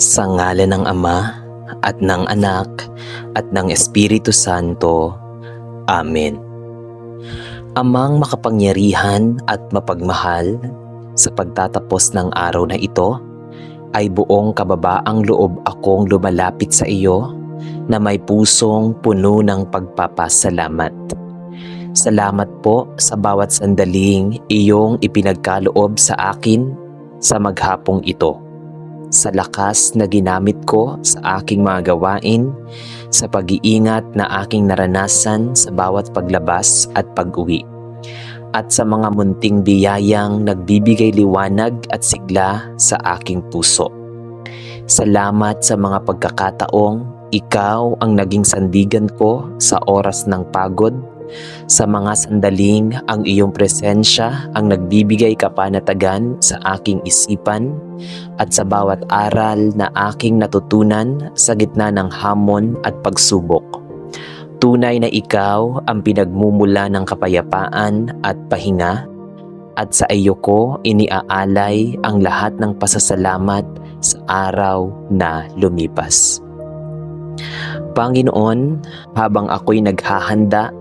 Sa ngalan ng Ama at ng Anak at ng Espiritu Santo. Amen. Amang makapangyarihan at mapagmahal, sa pagtatapos ng araw na ito, ay buong kababaang loob akong lumalapit sa iyo na may pusong puno ng pagpapasalamat. Salamat po sa bawat sandaling iyong ipinagkaloob sa akin sa maghapong ito. Sa lakas na ginamit ko sa aking mga gawain, sa pag-iingat na aking naranasan sa bawat paglabas at pag-uwi, at sa mga munting biyayang nagbibigay liwanag at sigla sa aking puso. Salamat sa mga pagkakataong ikaw ang naging sandigan ko sa oras ng pagod, sa mga sandaling ang iyong presensya ang nagbibigay kapanatagan sa aking isipan, at sa bawat aral na aking natutunan sa gitna ng hamon at pagsubok. Tunay na ikaw ang pinagmumula ng kapayapaan at pahinga, at sa iyo ko iniaalay ang lahat ng pasasalamat sa araw na lumipas. Panginoon, habang ako'y naghahanda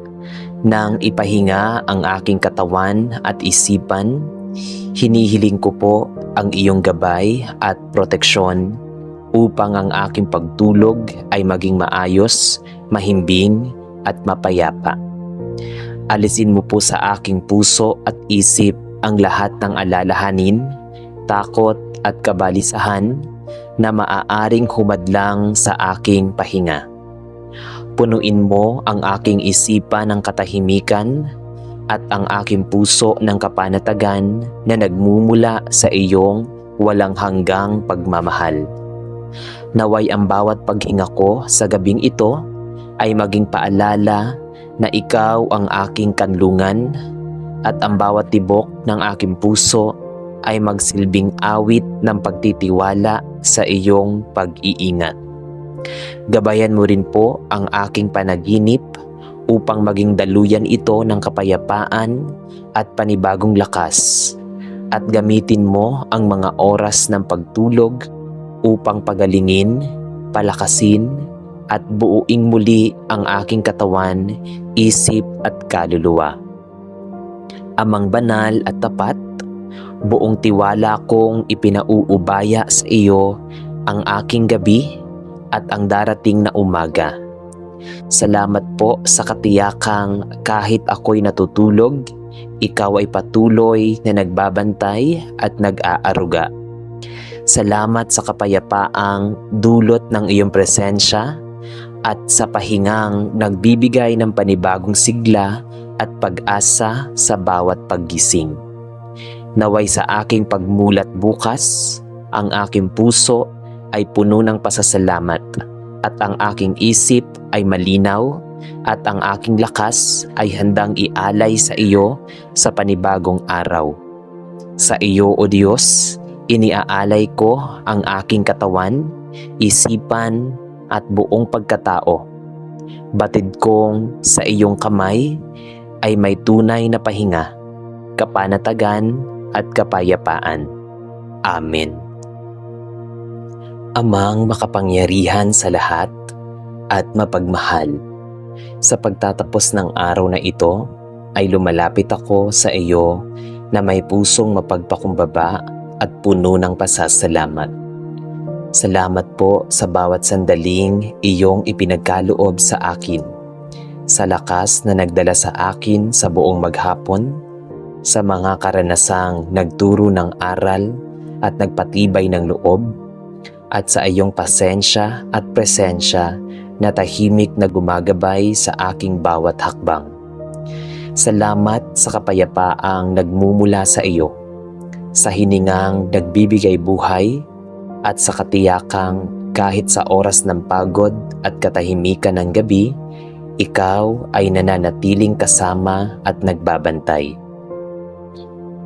nang ipahinga ang aking katawan at isipan, hinihiling ko po ang iyong gabay at proteksyon upang ang aking pagtulog ay maging maayos, mahimbing at mapayapa. Alisin mo po sa aking puso at isip ang lahat ng alalahanin, takot at kabalisahan na maaaring humadlang sa aking pahinga. Punuin mo ang aking isipan ng katahimikan at ang aking puso ng kapanatagan na nagmumula sa iyong walang hanggang pagmamahal. Naway ang bawat paghinga ko sa gabing ito ay maging paalala na ikaw ang aking kanlungan, at ang bawat tibok ng aking puso ay magsilbing awit ng pagtitiwala sa iyong pag-iingat. Gabayan mo rin po ang aking panaginip upang maging daluyan ito ng kapayapaan at panibagong lakas, at gamitin mo ang mga oras ng pagtulog upang pagalingin, palakasin at buuing muli ang aking katawan, isip at kaluluwa. Amang banal at tapat, buong tiwala kong ipinauubaya sa iyo ang aking gabi at ang darating na umaga. Salamat po sa katiyakang kahit ako'y natutulog, ikaw ay patuloy na nagbabantay at nag-aaruga. Salamat sa kapayapaang dulot ng iyong presensya at sa pahingang nagbibigay ng panibagong sigla at pag-asa sa bawat paggising. Naway sa aking pagmulat bukas, ang aking puso ay puno ng pasasalamat, at ang aking isip ay malinaw, at ang aking lakas ay handang ialay sa iyo sa panibagong araw. Sa iyo, O Diyos, iniaalay ko ang aking katawan, isipan at buong pagkatao. Batid kong sa iyong kamay ay may tunay na pahinga, kapanatagan at kapayapaan. Amen. Amang makapangyarihan sa lahat at mapagmahal, sa pagtatapos ng araw na ito ay lumalapit ako sa iyo na may pusong mapagpakumbaba at puno ng pasasalamat. Salamat po sa bawat sandaling iyong ipinagkaloob sa akin, sa lakas na nagdala sa akin sa buong maghapon, sa mga karanasang nagturo ng aral at nagpatibay ng loob, at sa iyong pasensya at presensya na tahimik na gumagabay sa aking bawat hakbang. Salamat sa kapayapaang nagmumula sa iyo, sa hiningang nagbibigay buhay, at sa katiyakang kahit sa oras ng pagod at katahimikan ng gabi, ikaw ay nananatiling kasama at nagbabantay.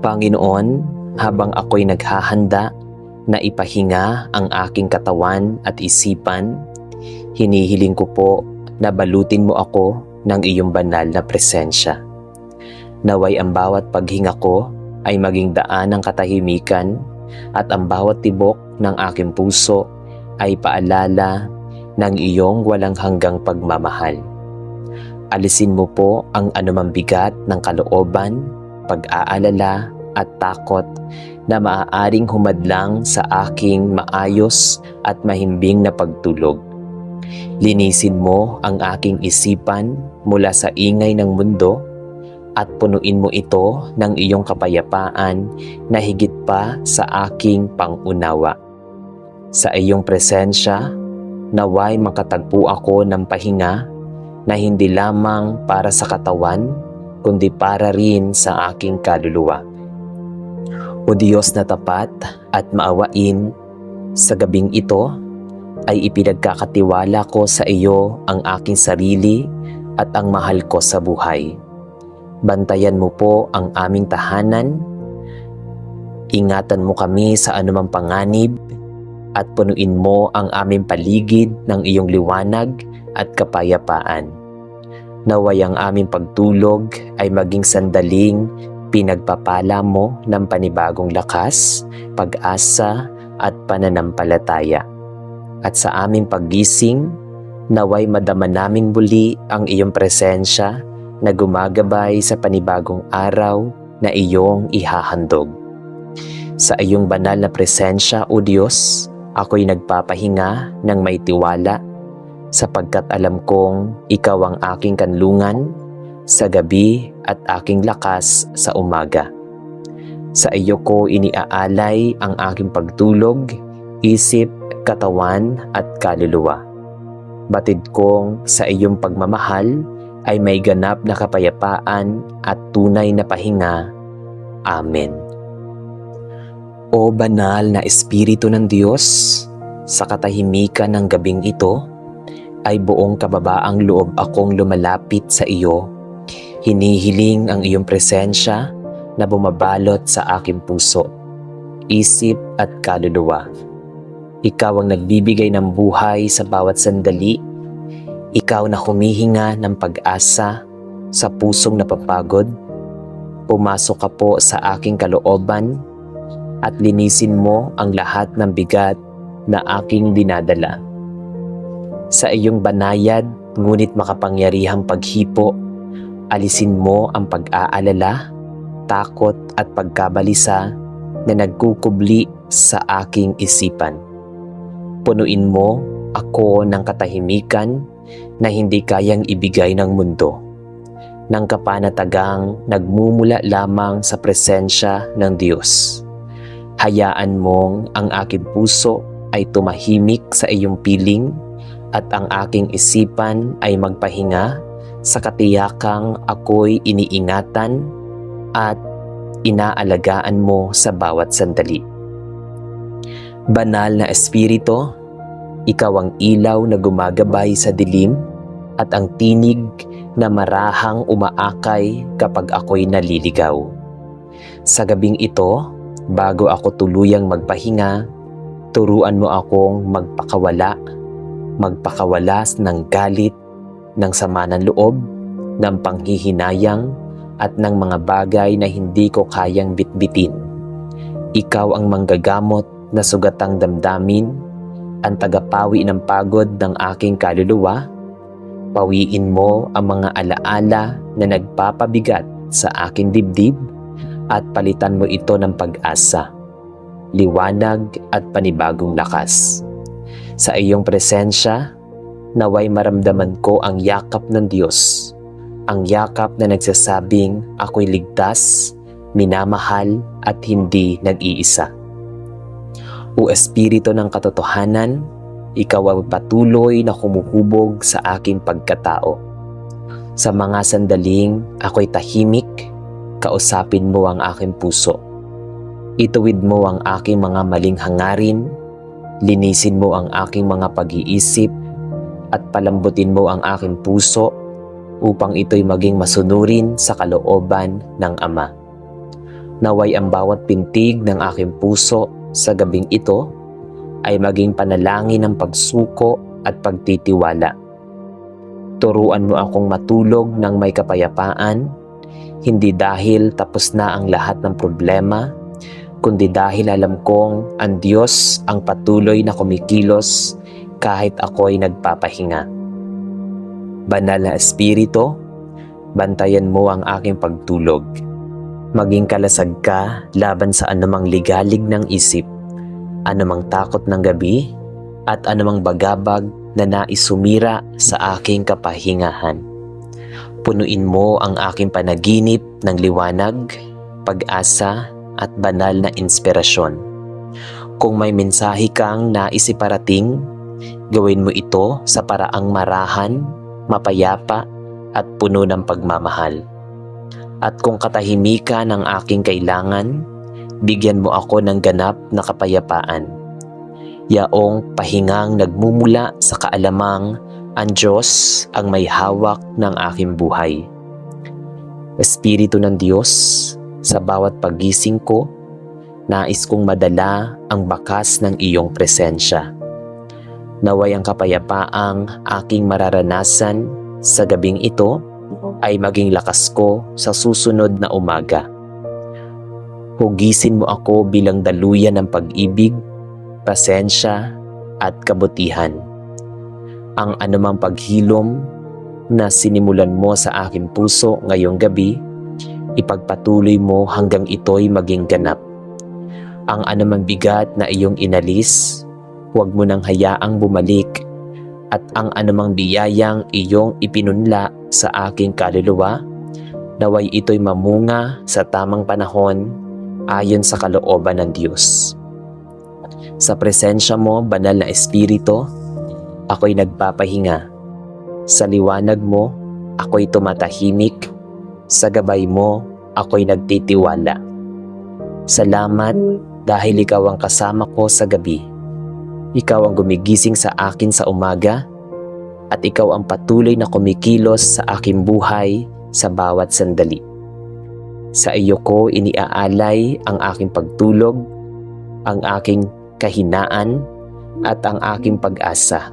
Panginoon, habang ako'y naghahanda na ipahinga ang aking katawan at isipan, hinihiling ko po na balutin mo ako ng iyong banal na presensya. Naway ang bawat paghinga ko ay maging daan ng katahimikan, at ang bawat tibok ng aking puso ay paalala ng iyong walang hanggang pagmamahal. Alisin mo po ang anumang bigat ng kalooban, pag-aalala at takot na maaaring humadlang sa aking maayos at mahimbing na pagtulog. Linisin mo ang aking isipan mula sa ingay ng mundo at punuin mo ito ng iyong kapayapaan na higit pa sa aking pangunawa. Sa iyong presensya, naway makatagpo ako ng pahinga na hindi lamang para sa katawan, kundi para rin sa aking kaluluwa. O Diyos na tapat at maawain, sa gabing ito ay ipinagkakatiwala ko sa iyo ang aking sarili at ang mahal ko sa buhay. Bantayan mo po ang aming tahanan, ingatan mo kami sa anumang panganib, at punuin mo ang aming paligid ng iyong liwanag at kapayapaan. Naway ang aming pagtulog ay maging sandaling pinagpapala mo ng panibagong lakas, pag-asa at pananampalataya. At sa aming paggising, naway madama naming muli ang iyong presensya na gumagabay sa panibagong araw na iyong ihahandog. Sa iyong banal na presensya, O Diyos, ako'y nagpapahinga ng may tiwala sapagkat alam kong ikaw ang aking kanlungan sa gabi at aking lakas sa umaga. Sa iyo ko iniaalay ang aking pagtulog, isip, katawan at kaluluwa. Batid kong sa iyong pagmamahal ay may ganap na kapayapaan at tunay na pahinga. Amen. O banal na Espiritu ng Diyos, sa katahimikan ng gabing ito, ay buong kababaang loob akong lumalapit sa iyo. Hinihiling ang iyong presensya na bumabalot sa aking puso, isip at kaluluwa. Ikaw ang nagbibigay ng buhay sa bawat sandali. Ikaw na humihinga ng pag-asa sa pusong napapagod. Pumasok ka po sa aking kalooban at linisin mo ang lahat ng bigat na aking dinadala. Sa iyong banayad ngunit makapangyarihang paghipo, alisin mo ang pag-aalala, takot at pagkabalisa na nagkukubli sa aking isipan. Punuin mo ako ng katahimikan na hindi kayang ibigay ng mundo, ng kapanatagang nagmumula lamang sa presensya ng Diyos. Hayaan mong ang aking puso ay tumahimik sa iyong piling at ang aking isipan ay magpahinga sa katiyakang ako'y iniingatan at inaalagaan mo sa bawat sandali. Banal na Espiritu, ikaw ang ilaw na gumagabay sa dilim at ang tinig na marahang umaakay kapag ako'y naliligaw. Sa gabing ito, bago ako tuluyang magpahinga, turuan mo akong magpakawalas ng galit, ng sama ng loob, ng panghihinayang at ng mga bagay na hindi ko kayang bitbitin. Ikaw ang manggagamot na sugatang damdamin, ang tagapawi ng pagod ng aking kaluluwa. Pawiin mo ang mga alaala na nagpapabigat sa aking dibdib at palitan mo ito ng pag-asa, liwanag at panibagong lakas. Sa iyong presensya, naway maramdaman ko ang yakap ng Diyos, ang yakap na nagsasabing ako'y ligtas, minamahal at hindi nag-iisa. O Espiritu ng katotohanan, ikaw ang patuloy na humuhubog sa aking pagkatao. Sa mga sandaling ako'y tahimik, kausapin mo ang aking puso. Ituwid mo ang aking mga maling hangarin, linisin mo ang aking mga pag-iisip, at palambutin mo ang aking puso upang ito'y maging masunurin sa kalooban ng Ama. Naway ang bawat pintig ng aking puso sa gabing ito ay maging panalangin ng pagsuko at pagtitiwala. Turuan mo akong matulog ng may kapayapaan, hindi dahil tapos na ang lahat ng problema, kundi dahil alam kong ang Diyos ang patuloy na kumikilos kahit ako'y nagpapahinga. Banal na Espiritu, bantayan mo ang aking pagtulog. Maging kalasag ka laban sa anumang ligalig ng isip, anumang takot ng gabi, at anumang bagabag na nais sumira sa aking kapahingahan. Punuin mo ang aking panaginip ng liwanag, pag-asa, at banal na inspirasyon. Kung may mensahe kang nais iparating, gawin mo ito sa paraang marahan, mapayapa, at puno ng pagmamahal. At kung katahimikan ang aking kailangan, bigyan mo ako ng ganap na kapayapaan. Yaong pahingang nagmumula sa kaalamang ang Diyos ang may hawak ng aking buhay. Espiritu ng Diyos, sa bawat pagising ko, nais kong madala ang bakas ng iyong presensya. Naway ang kapayapaang aking mararanasan sa gabing ito ay maging lakas ko sa susunod na umaga. Hugisin mo ako bilang daluyan ng pag-ibig, pasensya, at kabutihan. Ang anumang paghilom na sinimulan mo sa aking puso ngayong gabi, ipagpatuloy mo hanggang ito'y maging ganap. Ang anumang bigat na iyong inalis, huwag mo nang hayaang bumalik, at ang anumang biyayang iyong ipinunla sa aking kaluluwa, naway ito'y mamunga sa tamang panahon ayon sa kalooban ng Diyos. Sa presensya mo, banal na Espiritu, ako'y nagpapahinga. Sa liwanag mo, ako'y tumatahimik. Sa gabay mo, ako'y nagtitiwala. Salamat dahil ikaw ang kasama ko sa gabi. Ikaw ang gumigising sa akin sa umaga, at ikaw ang patuloy na kumikilos sa aking buhay sa bawat sandali. Sa iyo ko iniaalay ang aking pagtulog, ang aking kahinaan, at ang aking pag-asa.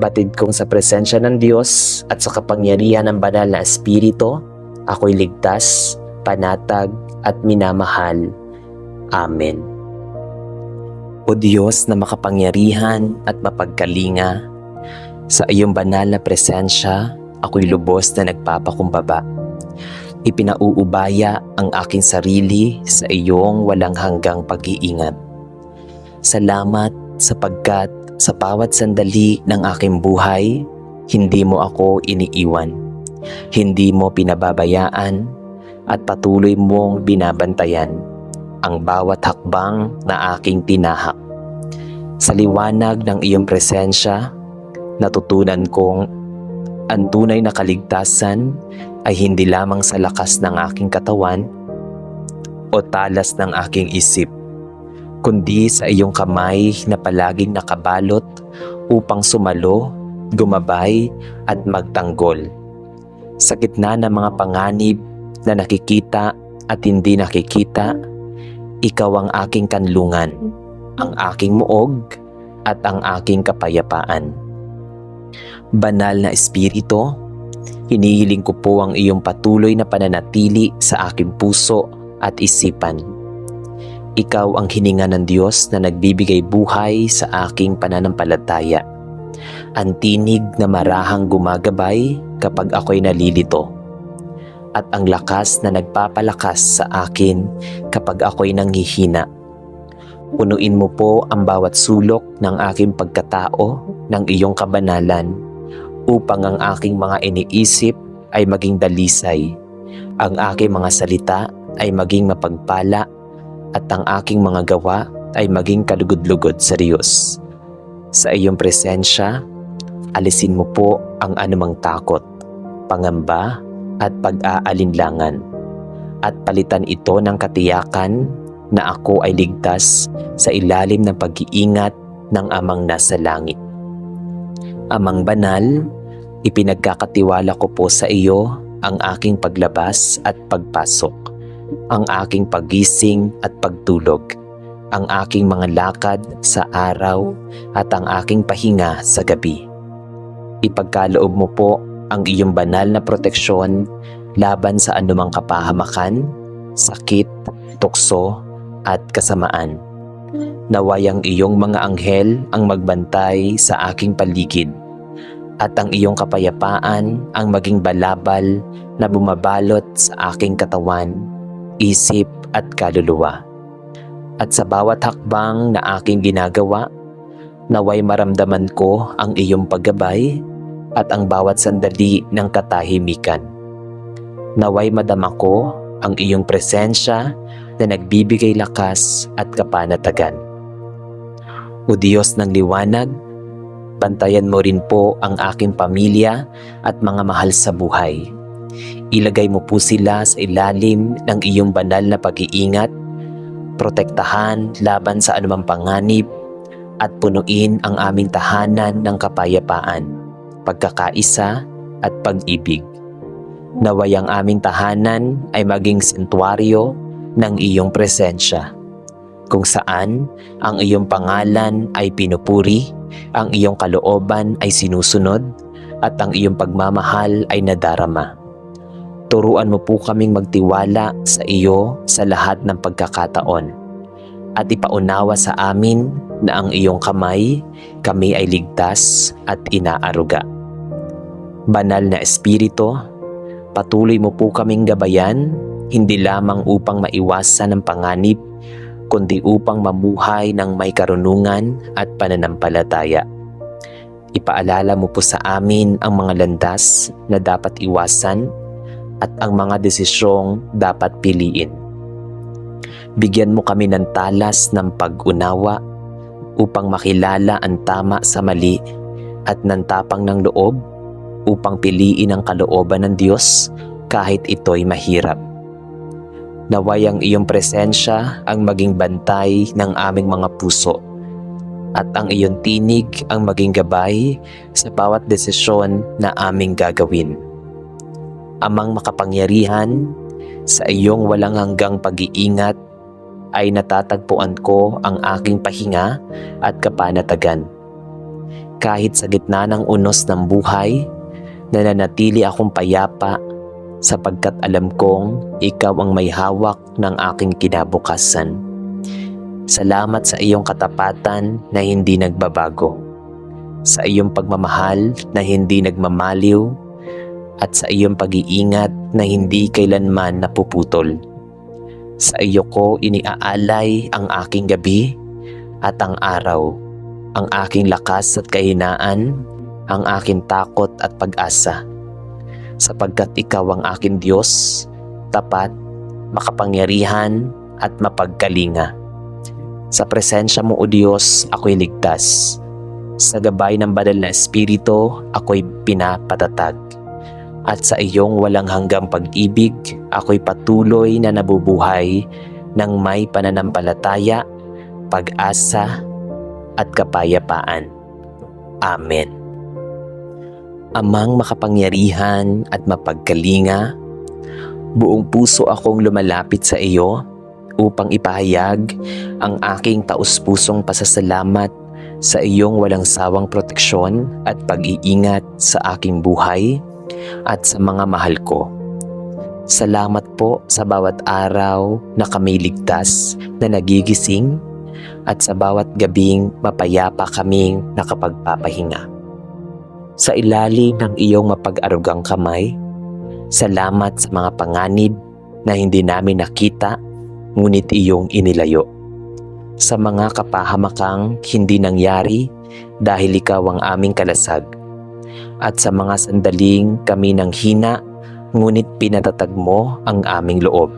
Batid kong sa presensya ng Diyos at sa kapangyarihan ng banal na Espiritu, ako'y ligtas, panatag, at minamahal. Amen. O Diyos na makapangyarihan at mapagkalinga, sa iyong banal na presensya, ako'y lubos na nagpapakumbaba. Ipinauubaya ang aking sarili sa iyong walang hanggang pag-iingat. Salamat sapagkat sa bawat sandali ng aking buhay, hindi mo ako iniiwan. Hindi mo pinababayaan at patuloy mong binabantayan ang bawat hakbang na aking tinahak. Sa liwanag ng iyong presensya, natutunan kong ang tunay na kaligtasan ay hindi lamang sa lakas ng aking katawan o talas ng aking isip, kundi sa iyong kamay na palaging nakabalot upang sumalo, gumabay, at magtanggol. Sa gitna ng mga panganib na nakikita at hindi nakikita, ikaw ang aking kanlungan, ang aking muog, at ang aking kapayapaan. Banal na Espiritu, hinihiling ko po ang iyong patuloy na pananatili sa aking puso at isipan. Ikaw ang hininga ng Diyos na nagbibigay buhay sa aking pananampalataya. Ang tinig na marahang gumagabay kapag ako'y nalilito. At ang lakas na nagpapalakas sa akin kapag ako'y nanghihina. Punuin mo po ang bawat sulok ng aking pagkatao ng iyong kabanalan, upang ang aking mga iniisip ay maging dalisay, ang aking mga salita ay maging mapagpala, at ang aking mga gawa ay maging kalugod-lugod sa Diyos. Sa iyong presensya, alisin mo po ang anumang takot, pangamba, at pag-aalinlangan, at palitan ito ng katiyakan na ako ay ligtas sa ilalim ng pag-iingat ng Amang nasa langit. Amang banal, ipinagkakatiwala ko po sa iyo ang aking paglabas at pagpasok, ang aking paggising at pagtulog, ang aking mga lakad sa araw at ang aking pahinga sa gabi. Ipagkaloob mo po ang iyong banal na proteksyon laban sa anumang kapahamakan, sakit, tukso, at kasamaan. Naway ang iyong mga anghel ang magbantay sa aking paligid, at ang iyong kapayapaan ang maging balabal na bumabalot sa aking katawan, isip at kaluluwa. At sa bawat hakbang na aking ginagawa, naway maramdaman ko ang iyong paggabay at ang bawat sandali ng katahimikan. Naway madama ko ang iyong presensya na nagbibigay lakas at kapanatagan. O Diyos ng liwanag, bantayan mo rin po ang aking pamilya at mga mahal sa buhay. Ilagay mo po sila sa ilalim ng iyong banal na pag-iingat, protektahan laban sa anumang panganib, at punuin ang aming tahanan ng kapayapaan, pagkakaisa at pag-ibig. Naway ang aming tahanan ay maging santuaryo ng iyong presensya, kung saan ang iyong pangalan ay pinupuri, ang iyong kalooban ay sinusunod, at ang iyong pagmamahal ay nadarama. Turuan mo po kaming magtiwala sa iyo sa lahat ng pagkakataon, at ipaunawa sa amin na ang iyong kamay, kami ay ligtas at inaaruga. Banal na Espiritu, patuloy mo po kaming gabayan, hindi lamang upang maiwasan ang panganib, kundi upang mamuhay ng may karunungan at pananampalataya. Ipaalala mo po sa amin ang mga landas na dapat iwasan at ang mga desisyong dapat piliin. Bigyan mo kami ng talas ng pag-unawa upang makilala ang tama sa mali at ng tapang ng loob upang piliin ang kalooban ng Diyos kahit ito'y mahirap. Naway ang iyong presensya ang maging bantay ng aming mga puso at ang iyong tinig ang maging gabay sa bawat desisyon na aming gagawin. Amang makapangyarihan, sa iyong walang hanggang pag-iingat ay natatagpuan ko ang aking pahinga at kapanatagan. Kahit sa gitna ng unos ng buhay, nananatili akong payapa sapagkat alam kong ikaw ang may hawak ng aking kinabukasan. Salamat sa iyong katapatan na hindi nagbabago, sa iyong pagmamahal na hindi nagmamaliw, at sa iyong pag-iingat na hindi kailanman napuputol. Sa iyo ko iniaalay ang aking gabi at ang araw, ang aking lakas at kahinaan, ang aking takot at pag-asa. Sapagkat ikaw ang aking Diyos, tapat, makapangyarihan at mapagkalinga. Sa presensya mo, O Diyos, ako'y ligtas. Sa gabay ng banal na Espiritu, ako'y pinapatatag. At sa iyong walang hanggang pag-ibig, ako'y patuloy na nabubuhay ng may pananampalataya, pag-asa, at kapayapaan. Amen. Amang makapangyarihan at mapagkalinga, buong puso akong lumalapit sa iyo upang ipahayag ang aking taus-pusong pasasalamat sa iyong walang sawang proteksyon at pag-iingat sa aking buhay at sa mga mahal ko. Salamat po sa bawat araw na kami ligtas na nagigising at sa bawat gabing mapayapa kaming nakapagpapahinga. Sa ilalim ng iyong mapag-arugang kamay, salamat sa mga panganib na hindi namin nakita ngunit iyong inilayo. Sa mga kapahamakang hindi nangyari dahil ikaw ang aming kalasag. At sa mga sandaling kami nang hina, ngunit pinatatag mo ang aming loob.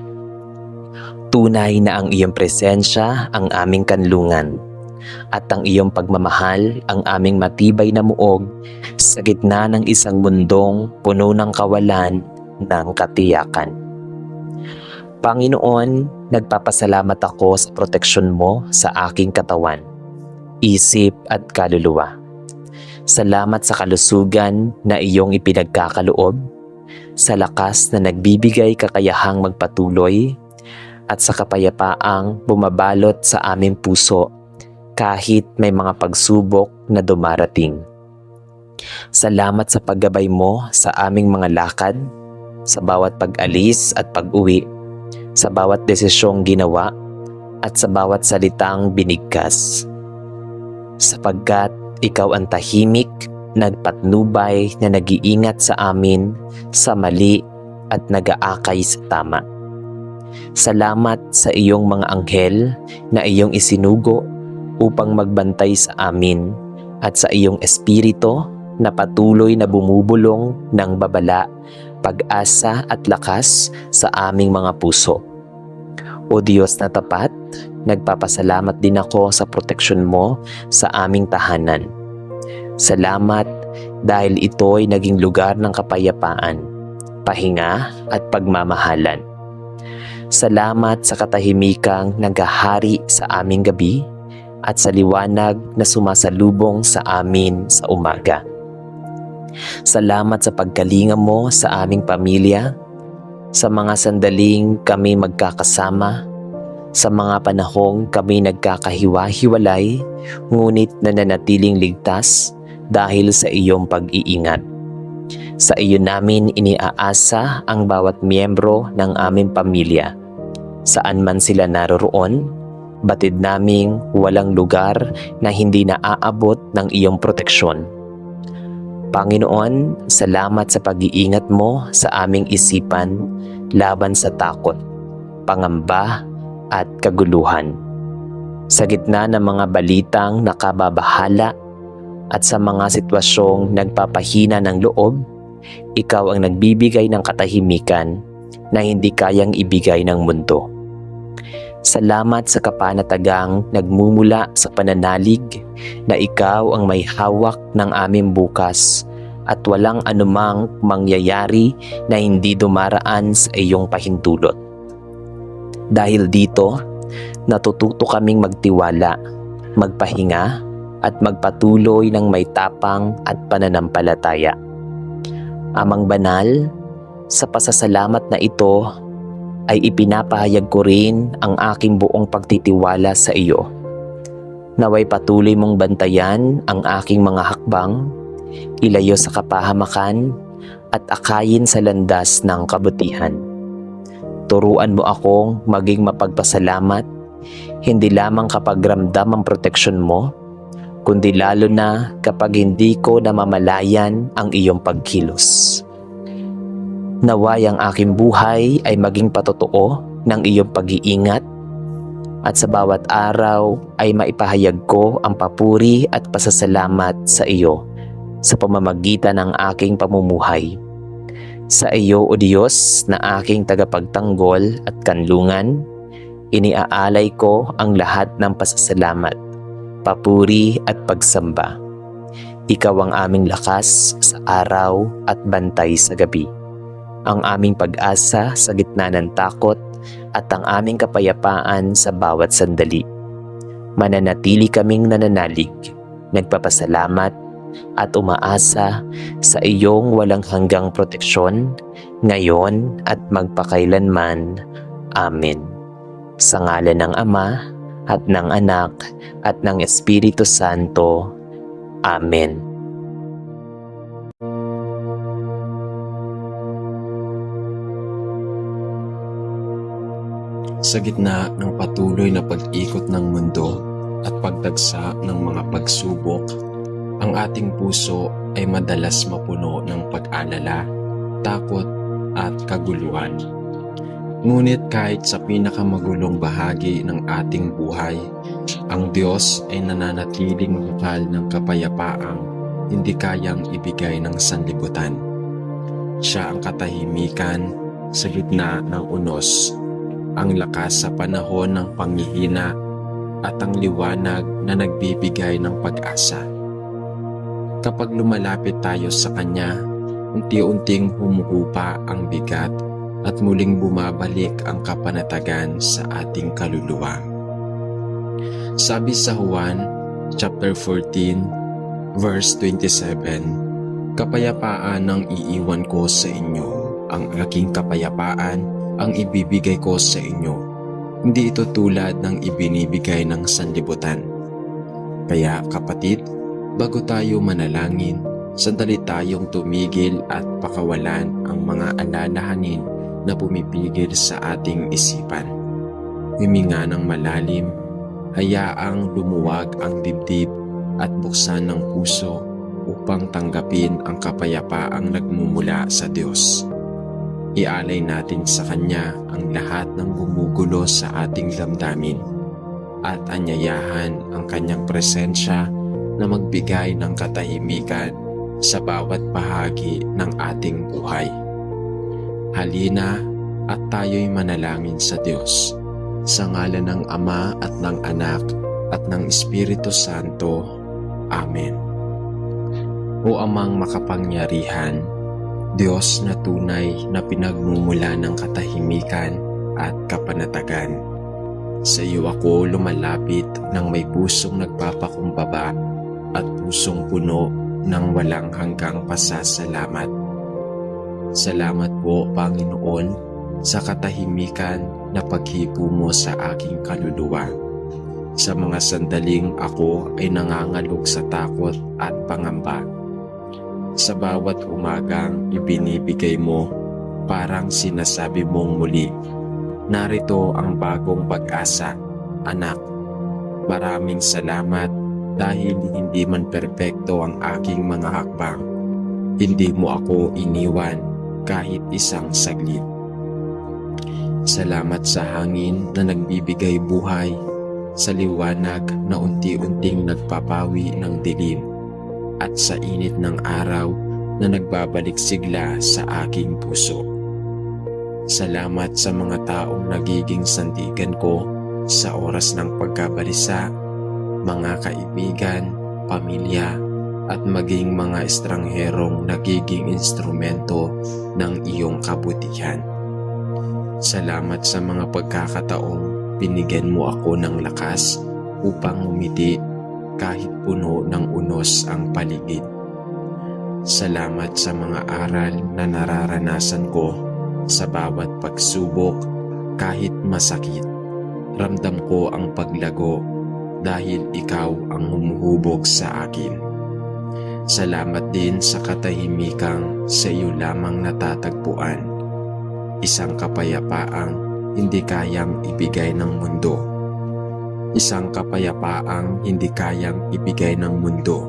Tunay na ang iyong presensya ang aming kanlungan, at ang iyong pagmamahal ang aming matibay na muog sa gitna ng isang mundong puno ng kawalan ng katiyakan. Panginoon, nagpapasalamat ako sa proteksyon mo sa aking katawan, isip at kaluluwa. Salamat sa kalusugan na iyong ipinagkakaloob, sa lakas na nagbibigay kakayahang magpatuloy, at sa kapayapaang bumabalot sa aming puso kahit may mga pagsubok na dumarating. Salamat sa paggabay mo sa aming mga lakad, sa bawat pag-alis at pag-uwi, sa bawat desisyong ginawa, at sa bawat salitang binigkas. Sapagkat ikaw ang tahimik, nagpatnubay na nag-iingat sa amin sa mali at nag-aakay sa tama. Salamat sa iyong mga anghel na iyong isinugo upang magbantay sa amin at sa iyong espiritu na patuloy na bumubulong ng babala, pag-asa at lakas sa aming mga puso. O Diyos na tapat, nagpapasalamat din ako sa proteksyon mo sa aming tahanan. Salamat dahil ito'y naging lugar ng kapayapaan, pahinga at pagmamahalan. Salamat sa katahimikang naghahari sa aming gabi at sa liwanag na sumasalubong sa amin sa umaga. Salamat sa pagkalinga mo sa aming pamilya, sa mga sandaling kami magkakasama, sa mga panahong kami nagkakahiwa-hiwalay, ngunit nananatiling ligtas dahil sa iyong pag-iingat. Sa iyo namin iniaasa ang bawat miyembro ng aming pamilya. Saan man sila naroroon, batid naming walang lugar na hindi naaabot ng iyong proteksyon. Panginoon, salamat sa pag-iingat mo sa aming isipan laban sa takot, pangamba at kaguluhan. Sa gitna ng mga balitang nakababahala at sa mga sitwasyong nagpapahina ng loob, ikaw ang nagbibigay ng katahimikan na hindi kayang ibigay ng mundo. Salamat sa kapanatagang nagmumula sa pananalig na ikaw ang may hawak ng aming bukas at walang anumang mangyayari na hindi dumaraan sa iyong pahintulot. Dahil dito, natututo kaming magtiwala, magpahinga at magpatuloy ng may tapang at pananampalataya. Amang banal, sa pasasalamat na ito ay ipinapahayag ko rin ang aking buong pagtitiwala sa iyo. Naway patuloy mong bantayan ang aking mga hakbang, ilayo sa kapahamakan at akayin sa landas ng kabutihan. Turuan mo akong maging mapagpasalamat, hindi lamang kapag ramdam ang proteksyon mo, kundi lalo na kapag hindi ko namamalayan ang iyong pagkilos. Naway ang aking buhay ay maging patotoo ng iyong pag-iingat at sa bawat araw ay maipahayag ko ang papuri at pasasalamat sa iyo sa pamamagitan ng aking pamumuhay. Sa iyo, O Diyos, na aking tagapagtanggol at kanlungan, iniaalay ko ang lahat ng pasasalamat, papuri at pagsamba. Ikaw ang aming lakas sa araw at bantay sa gabi, ang aming pag-asa sa gitna ng takot at ang aming kapayapaan sa bawat sandali. Mananatili kaming nananalig, nagpapasalamat at umaasa sa iyong walang hanggang proteksyon ngayon at magpakailanman. Amen. Sa ngalan ng Ama at ng Anak at ng Espiritu Santo. Amen. Sa gitna ng patuloy na pag-ikot ng mundo at pagdagsa ng mga pagsubok, ang ating puso ay madalas mapuno ng pag-alala, takot at kaguluhan. Ngunit kahit sa pinakamagulong bahagi ng ating buhay, ang Diyos ay nananatiling lokal ng kapayapaang hindi kayang ibigay ng sanlibutan. Siya ang katahimikan sa gitna ng unos, ang lakas sa panahon ng panghihina at ang liwanag na nagbibigay ng pag-asa. Kapag lumalapit tayo sa Kanya, unti-unting humuhupa ang bigat at muling bumabalik ang kapanatagan sa ating kaluluwa. Sabi sa Juan chapter 14 verse 27, "Kapayapaan ang iiwan ko sa inyo, ang aking kapayapaan ang ibibigay ko sa inyo. Hindi ito tulad ng ibinibigay ng sanlibutan." Kaya kapatid, bago tayo manalangin, sandali tayong tumigil at pakawalan ang mga alalahanin na pumipigil sa ating isipan. huminga ng malalim, hayaang lumuwag ang dibdib at buksan ng puso upang tanggapin ang kapayapaang nagmumula sa Diyos. Ialay natin sa Kanya ang lahat ng gumugulo sa ating damdamin at anyayahan ang Kanyang presensya na magbigay ng katahimikan sa bawat bahagi ng ating buhay. Halina at tayo'y manalangin sa Diyos, sa ngalan ng Ama at ng Anak at ng Espiritu Santo. Amen. O Amang makapangyarihan, Diyos na tunay na pinagmumula ng katahimikan at kapanatagan, sa iyo ako lumalapit ng may pusong nagpapakumbaba at pusong puno ng walang hanggang pasasalamat. Salamat po, Panginoon, sa katahimikan na paghipo mo sa aking kaluluwa. Sa mga sandaling ako ay nangangalog sa takot at pangamba. Sa bawat umagang ibinibigay mo, parang sinasabi mong muli, narito ang bagong pag-asa, anak. Maraming salamat dahil hindi man perpekto ang aking mga hakbang. Hindi mo ako iniwan kahit isang saglit. Salamat sa hangin na nagbibigay buhay, sa liwanag na unti-unting nagpapawi ng dilim, at sa init ng araw na nagbabalik sigla sa aking puso. Salamat sa mga taong nagiging sandigan ko sa oras ng pagkabalisa, mga kaibigan, pamilya, at maging mga estrangherong nagiging instrumento ng iyong kabutihan. Salamat sa mga pagkakataong binigyan mo ako ng lakas upang umiti kahit puno ng unos ang paligid. Salamat sa mga aral na nararanasan ko sa bawat pagsubok kahit masakit. Ramdam ko ang paglago dahil ikaw ang humuhubog sa akin. Salamat din sa katahimikang sa iyo lamang natatagpuan. Isang kapayapaang hindi kayang ibigay ng mundo. Isang kapayapaang hindi kayang ibigay ng mundo.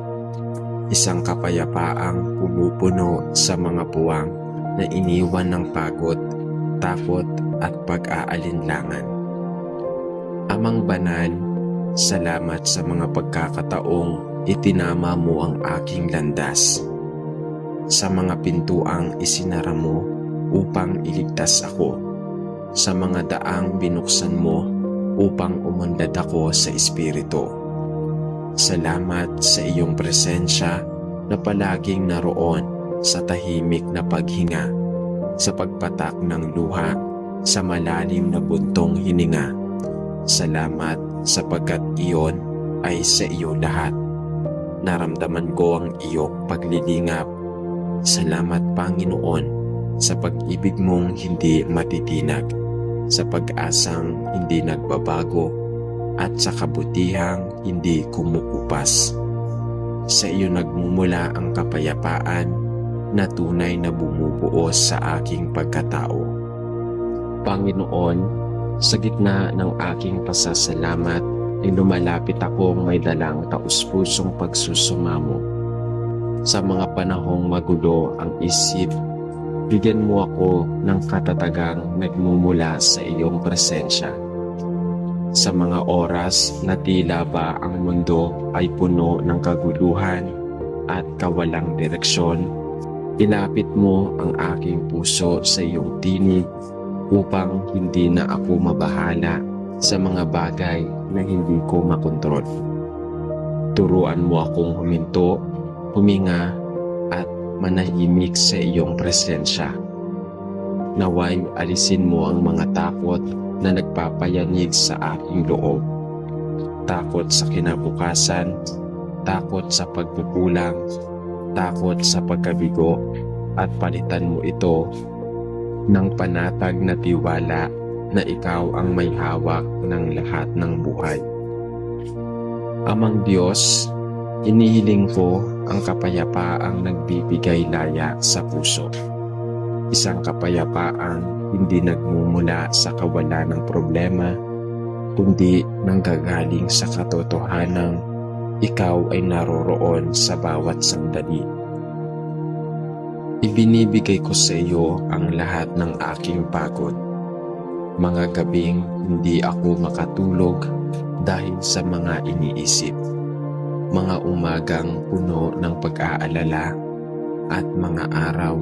Isang kapayapaang pumupuno sa mga puwang na iniwan ng pagod, takot at pag-aalinlangan. Amang banal, salamat sa mga pagkakataong itinama mo ang aking landas. Sa mga pintuang isinara mo upang iligtas ako. Sa mga daang binuksan mo upang umunlad ako sa Espiritu. Salamat sa iyong presensya na palaging naroon sa tahimik na paghinga, sa pagpatak ng luha, sa malalim na buntong hininga. Salamat sapagkat iyon ay sa iyo lahat. Naramdaman ko ang iyong paglilingap. Salamat, Panginoon, sa pag-ibig mong hindi matitinag, sa pag-asang hindi nagbabago, at sa kabutihang hindi kumukupas. Sa iyo nagmumula ang kapayapaan na tunay na bumubuo sa aking pagkatao. Panginoon, sa gitna ng aking pasasalamat ay lumalapit akong may dalang taus-pusong pagsusumamo. Sa mga panahong magulo ang isip, bigyan mo ako ng katatagang nagmumula sa iyong presensya. Sa mga oras na tila ba ang mundo ay puno ng kaguluhan at kawalang direksyon, ilapit mo ang aking puso sa iyong tinig upang hindi na ako mabahala sa mga bagay na hindi ko makontrol. Turuan mo akong huminto, huminga, at manahimik sa iyong presensya. Naway alisin mo ang mga takot na nagpapayanig sa aking loob. Takot sa kinabukasan, takot sa pagkukulang, takot sa pagkabigo, at palitan mo ito ng panatag na tiwala na ikaw ang may hawak ng lahat ng buhay. Amang Diyos, inihiling ko ang kapayapaang nagbibigay laya sa puso. Isang kapayapaang hindi nagmumula sa kawalan ng problema, kundi nanggagaling sa katotohanang ikaw ay naroroon sa bawat sandali. Ibinibigay ko sa iyo ang lahat ng aking pagod. Mga gabing hindi ako makatulog dahil sa mga iniisip. Mga umagang puno ng pag-aalala at mga araw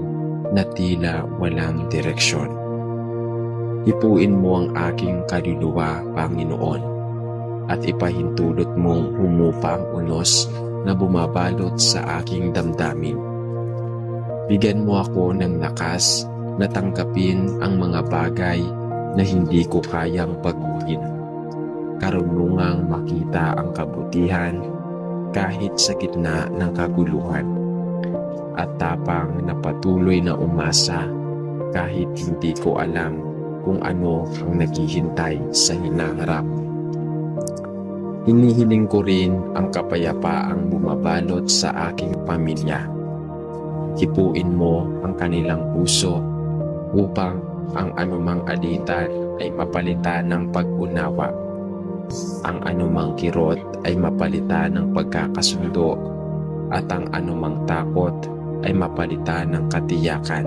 na tila walang direksyon. Hipuin mo ang aking kaluluwa, Panginoon, at ipahintulot mong humupa ang unos na bumabalot sa aking damdamin. Bigyan mo ako ng lakas na tanggapin ang mga bagay na hindi ko kayang baguhin. Karunungang makita ang kabutihan kahit sa gitna ng kaguluhan. At tapang na patuloy na umasa kahit hindi ko alam kung ano ang naghihintay sa hinaharap. Hinihiling ko rin ang kapayapaang bumabalot sa aking pamilya. Hipuin mo ang kanilang puso upang ang anumang alitan ay mapalitan ng pag-unawa. Ang anumang kirot ay mapalitan ng pagkakasundo at ang anumang takot ay mapalitan ng katiyakan.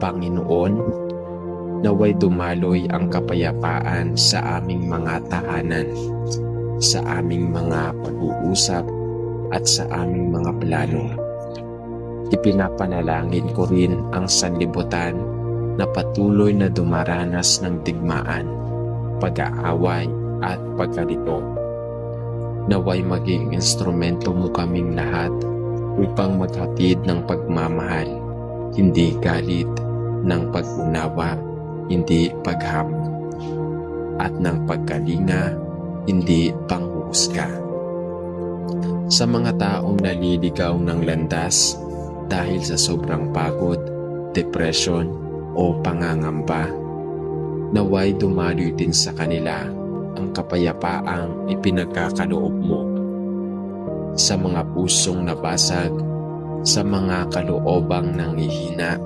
Panginoon, naway dumaloy ang kapayapaan sa aming mga tahanan, sa aming mga pag-uusap at sa aming mga plano. Ipinapanalangin ko rin ang sanlibutan na patuloy na dumaranas ng digmaan, pag-aaway at pagkalito. Naway maging instrumento mo kaming lahat upang maghatid ng pagmamahal, hindi galit, ng pag-unawa, hindi paghamon, at ng pagkalinga, hindi panghuhusga. Sa mga taong naliligaw ng landas dahil sa sobrang pagod, depression o pangangamba, naway dumaloy din sa kanila ang kapayapaang ipinagkakaloob mo. Sa mga pusong nabasag, sa mga kaloobang nanghihina,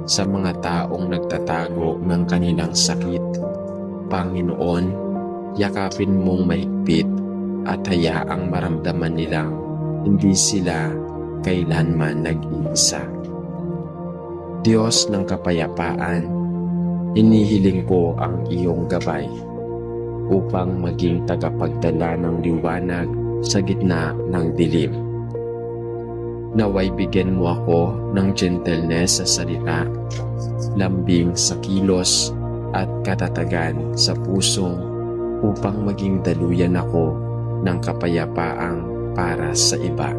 sa mga taong nagtatago ng kanilang sakit, Panginoon, yakapin mong mahigpit at hayaang maramdaman nilang hindi sila kailanman nag-iisa. Diyos ng kapayapaan, inihiling ko ang iyong gabay upang maging tagapagdala ng liwanag sa gitna ng dilim. Naway bigyan mo ako ng gentleness sa salita, lambing sa kilos at katatagan sa puso upang maging daluyan ako ng kapayapaang para sa iba.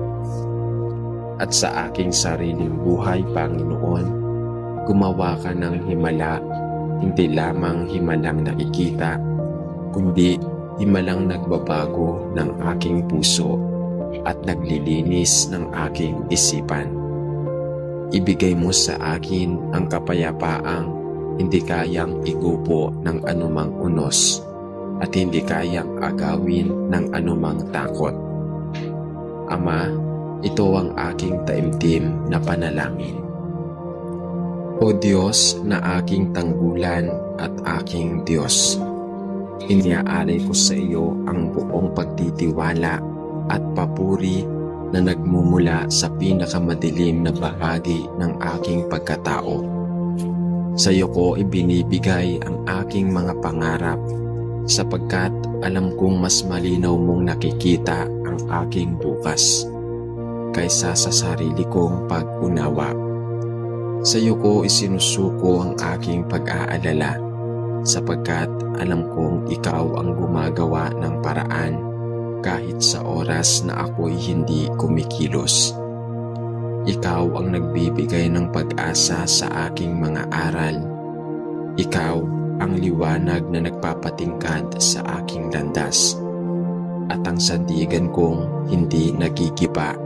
At sa aking sariling buhay, Panginoon, gumawa ka ng himala, hindi lamang himalang nakikita, kundi himalang nagbabago ng aking puso at naglilinis ng aking isipan. Ibigay mo sa akin ang kapayapaang hindi kayang igupo ng anumang unos at hindi kayang agawin ng anumang takot. Ama, ito ang aking taimtim na panalangin. O Diyos na aking tanggulan at aking Diyos, iniaalay ko sa iyo ang buong pagtitiwala at papuri na nagmumula sa pinakamadilim na bahagi ng aking pagkatao. Sa iyo ko ibinibigay ang aking mga pangarap sapagkat alam kong mas malinaw mong nakikita ang aking bukas kaysa sa sarili kong pag-unawa. Sa iyo ko isinusuko ang aking pag-aalala sapagkat alam kong ikaw ang gumagawa ng paraan kahit sa oras na ako'y hindi kumikilos. Ikaw ang nagbibigay ng pag-asa sa aking mga aral. Ikaw ang liwanag na nagpapatingkad sa aking landas at ang sandigan kong hindi nagigiba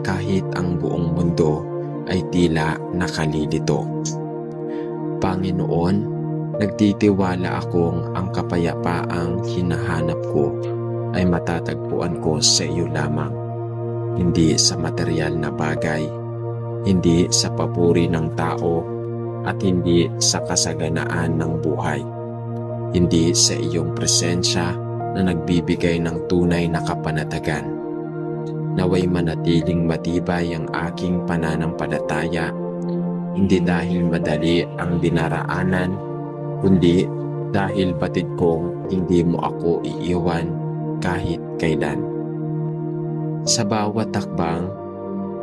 kahit ang buong mundo ay tila nakalilito. Panginoon, nagtitiwala akong ang kapayapaang hinahanap ko ay matatagpuan ko sa iyo lamang, hindi sa material na bagay, hindi sa papuri ng tao at hindi sa kasaganaan ng buhay, hindi sa iyong presensya na nagbibigay ng tunay na kapanatagan. Naway manatiling matibay ang aking pananampalataya, hindi dahil madali ang dinaraanan, kundi dahil batid kong hindi mo ako iiwan kahit kailan. Sa bawat takbang,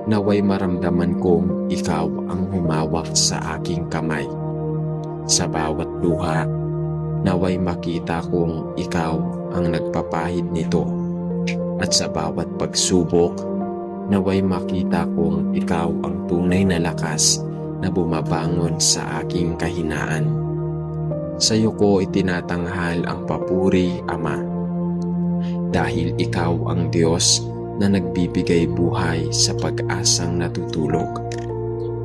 naway maramdaman kong ikaw ang humawak sa aking kamay. Sa bawat luha, naway makita kong ikaw ang nagpapahid nito. At sa bawat pagsubok, naway makita kong ikaw ang tunay na lakas na bumabangon sa aking kahinaan. Sa iyo ko itinatanghal ang papuri, Ama, dahil ikaw ang Diyos na nagbibigay buhay sa pag-asang natutulog,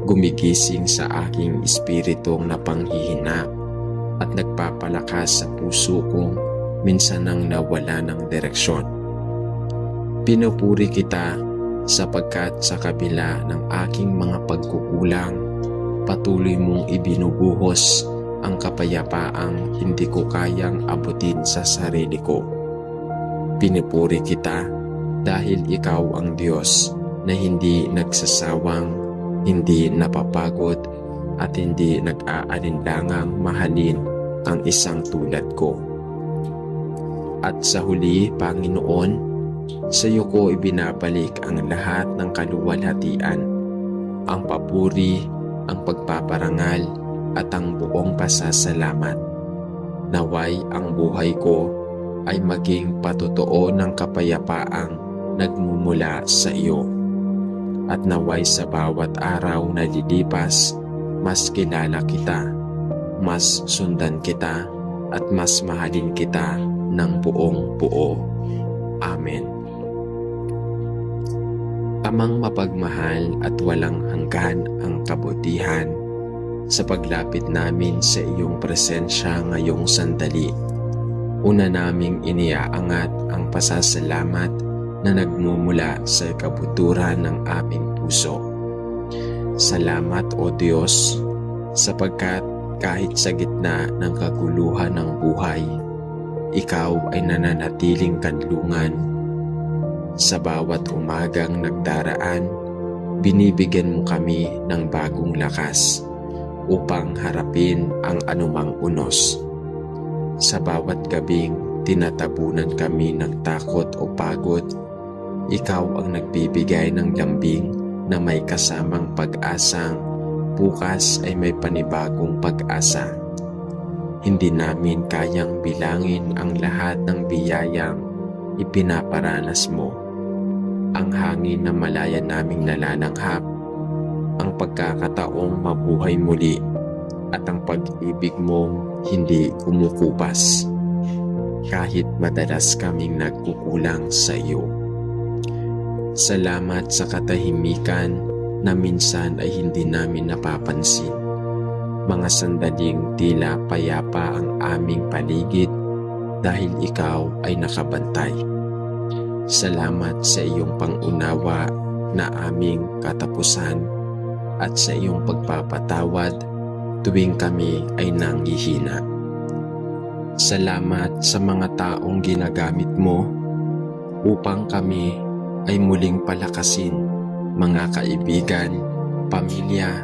gumigising sa aking espiritong napanghihina at nagpapalakas sa puso kong minsan nang nawala ng direksyon. Pinupuri kita sapagkat sa kabila ng aking mga pagkukulang, patuloy mong ibinubuhos ang kapayapaang hindi ko kayang abutin sa sarili ko. Pinupuri kita dahil ikaw ang Diyos na hindi nagsasawang, hindi napapagod at hindi nag-aalinlangang mahalin ang isang tulad ko. At sa huli, Panginoon, sa iyo ko ibinabalik ang lahat ng kaluwalhatian, ang papuri, ang pagpaparangal at ang buong pasasalamat. Naway ang buhay ko ay maging patotoo ng kapayapaang nagmumula sa iyo. At naway sa bawat araw na lilipas, mas kilala kita, mas sundan kita, at mas mahalin kita ng buong buo. Amen. Amang mapagmahal at walang hanggan ang kabutihan sa paglapit namin sa iyong presensya ngayong sandali. Una naming iniaangat ang pasasalamat na nagmumula sa kabuturan ng aming puso. Salamat, O Diyos, sapagkat kahit sa gitna ng kaguluhan ng buhay, ikaw ay nananatiling kanlungan. Sa bawat umagang nagdaraan, binibigyan mo kami ng bagong lakas upang harapin ang anumang unos. Sa bawat gabing tinatabunan kami ng takot o pagod, ikaw ang nagbibigay ng lambing na may kasamang pag-asang bukas ay may panibagong pag-asa. Hindi namin kayang bilangin ang lahat ng biyayang ipinaparanas mo. Ang hangin na malaya naming nalananghap, ang pagkakataong mabuhay muli, at ang pag-ibig mong hindi kumukupas, kahit madalas kaming nagkukulang sa iyo. Salamat sa katahimikan na minsan ay hindi namin napapansin. Mga sandaling tila payapa ang aming paligid dahil ikaw ay nakabantay. Salamat sa iyong pangunawa na aming katapusan at sa iyong pagpapatawad tuwing kami ay nanghihina. Salamat sa mga taong ginagamit mo upang kami ay muling palakasin, mga kaibigan, pamilya,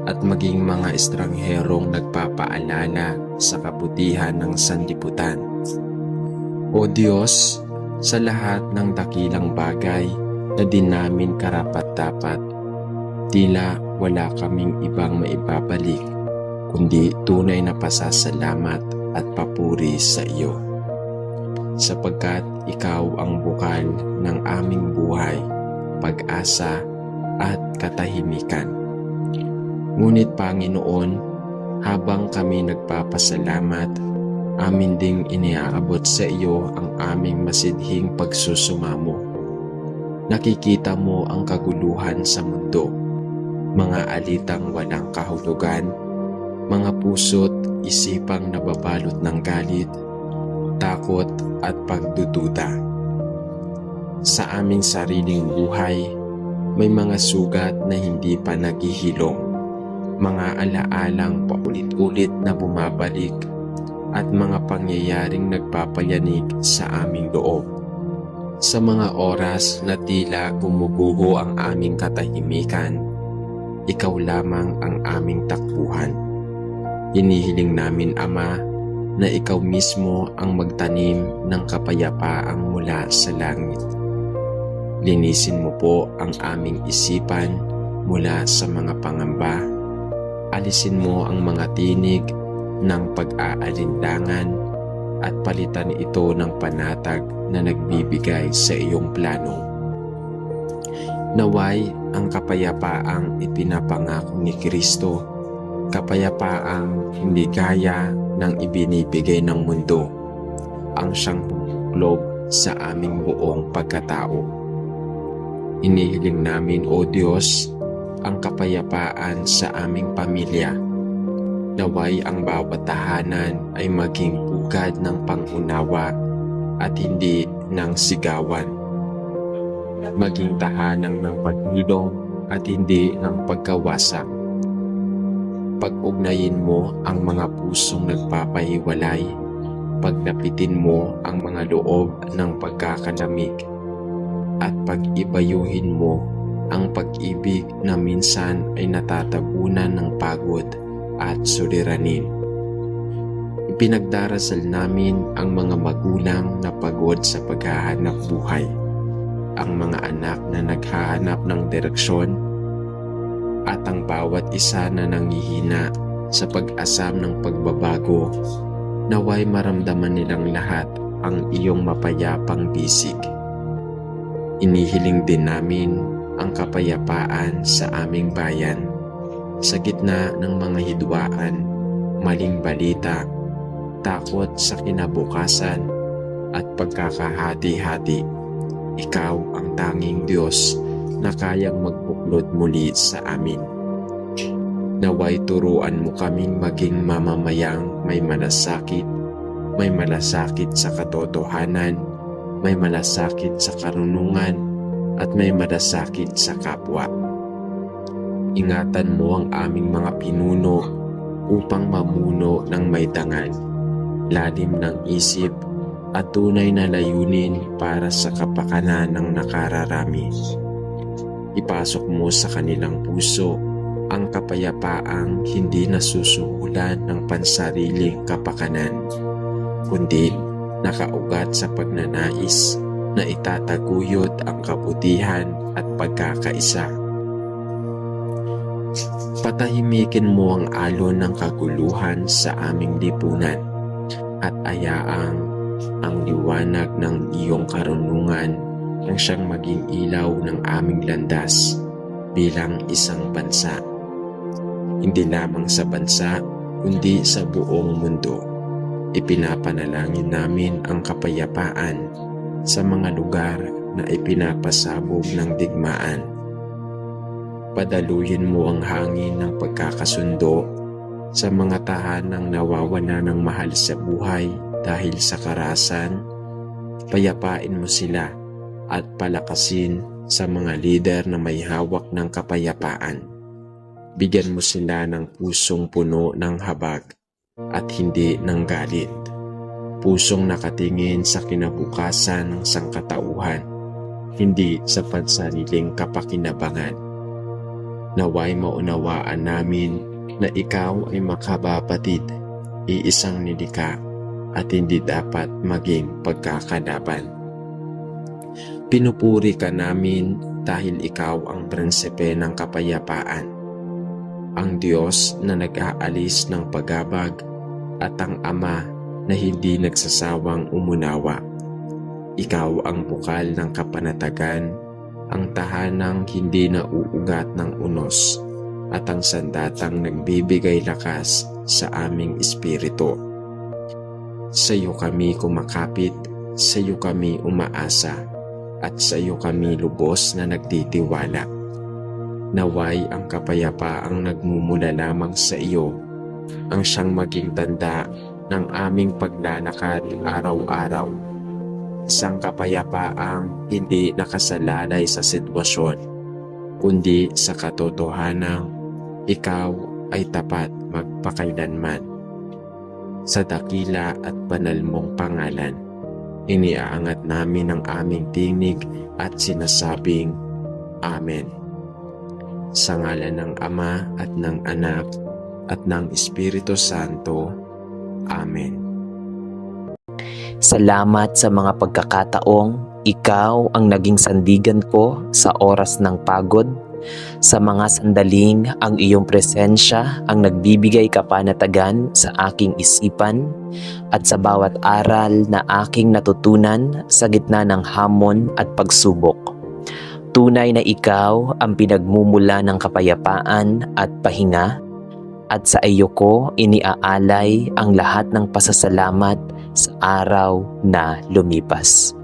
at maging mga estrangherong nagpapaalala sa kabutihan ng sanlibutan. O Diyos, sa lahat ng dakilang bagay na di namin karapat-dapat, tila wala kaming ibang maibabalik, kundi tunay na pasasalamat at papuri sa iyo. Sapagkat ikaw ang bukal ng aming buhay, pag-asa at katahimikan. Ngunit Panginoon, habang kami nagpapasalamat, amin ding iniaabot sa iyo ang aming masidhing pagsusumamo. Nakikita mo ang kaguluhan sa mundo, mga alitang walang kahulugan, mga puso't isipang nababalot ng galit, takot at pagdududa. Sa aming sariling buhay, may mga sugat na hindi pa naghihilom, mga alaalang paulit-ulit na bumabalik, at mga pangyayaring nagpapayanig sa aming loob. Sa mga oras na tila gumuguho ang aming katahimikan, ikaw lamang ang aming takbuhan. Hinihiling namin, Ama, na ikaw mismo ang magtanim ng kapayapaang mula sa langit. Linisin mo po ang aming isipan mula sa mga pangamba. Alisin mo ang mga tinig ng pag-aalinlangan at palitan ito ng panatag na nagbibigay sa iyong plano. Naway ang kapayapaang ipinapangako ni Kristo, kapayapaang hindi gaya ng ibinibigay ng mundo, ang siyang pumuklog sa aming buong pagkatao. Inihiling namin, O Diyos, ang kapayapaan sa aming pamilya. Naway ang bawat tahanan ay maging pugad ng pangunawa at hindi ng sigawan. Maging tahanan ng pagdulong at hindi ng pagkawasak. Pag-ugnayin mo ang mga pusong nagpapahiwalay. Paglapitin mo ang mga loob ng pagkakalamig. At pag-ibayuhin mo ang pag-ibig na minsan ay natatabunan ng pagod at suliranin. Ipinagdarasal namin ang mga magulang na pagod sa paghahanap buhay, ang mga anak na naghahanap ng direksyon, at ang bawat isa na nangihina sa pag-asam ng pagbabago. Naway maramdaman nilang lahat ang iyong mapayapang bisig. Inihiling din namin ang kapayapaan sa aming bayan sa gitna ng mga hidwaan, maling balita, takot sa kinabukasan at pagkakahati-hati. Ikaw ang tanging Diyos na kayang magbuklod muli sa amin. Naway turuan mo kaming maging mamamayang may malasakit sa katotohanan, may malasakit sa karunungan, at may malasakit sa kapwa. Ingatan mo ang aming mga pinuno upang mamuno ng may dangal, lalim ng isip at tunay na layunin para sa kapakanan ng nakararami. Ipasok mo sa kanilang puso ang kapayapaang hindi nasusuhulan ng pansariling kapakanan, kundi nakaugat sa pagnanais na itataguyod ang kabutihan at pagkakaisa. Patahimikin mo ang alon ng kaguluhan sa aming lipunan at ayaang ang liwanag ng iyong karunungan ang siyang maging ilaw ng aming landas bilang isang bansa. Hindi lamang sa bansa, kundi sa buong mundo. Ipinapanalangin namin ang kapayapaan sa mga lugar na ipinapasabog ng digmaan. Padaluhin mo ang hangin ng pagkakasundo sa mga tahanang nawawala ng mahal sa buhay dahil sa karahasan. Payapain mo sila at palakasin sa mga lider na may hawak ng kapayapaan. Bigyan mo sila ng pusong puno ng habag at hindi ng galit. Pusong nakatingin sa kinabukasan ng sangkatauhan, hindi sa pansariling kapakinabangan. Naway maunawaan namin na ikaw ay makabapatid, iisang nilikha, at hindi dapat maging pagkakalaban. Pinupuri ka namin dahil ikaw ang prinsipe ng kapayapaan, ang Diyos na nag-aalis ng pagabag at ang Ama na hindi nagsasawang umunawa. Ikaw ang bukal ng kapanatagan, ang tahanang hindi nauugat ng unos, at ang sandatang nagbibigay lakas sa aming espiritu. Sa iyo kami kumakapit, sa iyo kami umaasa, at sa iyo kami lubos na nagtitiwala. Naway ang kapayapaang nagmumula lamang sa iyo ang siyang maging tanda ng aming paglalakad araw-araw. Isang kapayapaang hindi nakasalalay sa sitwasyon, kundi sa katotohanang ikaw ay tapat magpakailanman. sa dakila at banal mong pangalan. Iniaangat namin ang aming tinig at sinasabing, Amen. Sa ngalan ng Ama at ng Anak at ng Espiritu Santo. Amen. Salamat sa mga pagkakataong ikaw ang naging sandigan ko sa oras ng pagod, sa mga sandaling ang iyong presensya ang nagbibigay kapanatagan sa aking isipan, at sa bawat aral na aking natutunan sa gitna ng hamon at pagsubok. Tunay na ikaw ang pinagmumula ng kapayapaan at pahinga, at sa iyo ko iniaalay ang lahat ng pasasalamat sa araw na lumipas.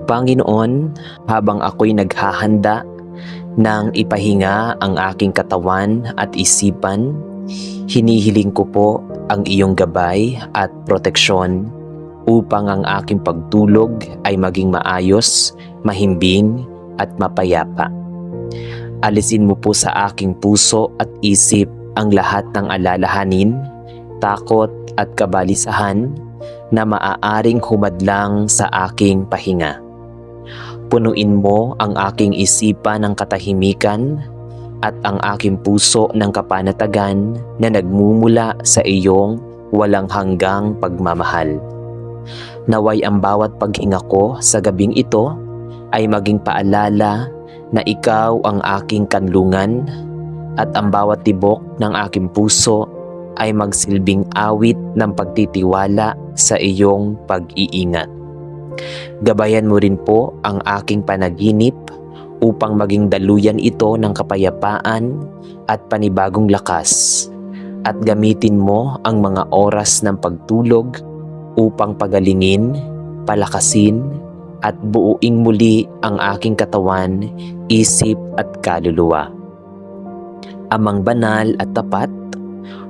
Panginoon, habang ako'y naghahanda nang ipahinga ang aking katawan at isipan, hinihiling ko po ang iyong gabay at proteksyon upang ang aking pagtulog ay maging maayos, mahimbing at mapayapa. Alisin mo po sa aking puso at isip ang lahat ng alalahanin, takot at kabalisahan na maaaring humadlang sa aking pahinga. Punuin mo ang aking isipan ng katahimikan at ang aking puso ng kapanatagan na nagmumula sa iyong walang hanggang pagmamahal. Naway ang bawat paghinga ko sa gabing ito ay maging paalala na ikaw ang aking kanlungan, at ang bawat tibok ng aking puso ay magsilbing awit ng pagtitiwala sa iyong pag-iingat. Gabayan mo rin po ang aking panaginip upang maging daluyan ito ng kapayapaan at panibagong lakas, at gamitin mo ang mga oras ng pagtulog upang pagalingin, palakasin at buuing muli ang aking katawan, isip at kaluluwa. Amang banal at tapat,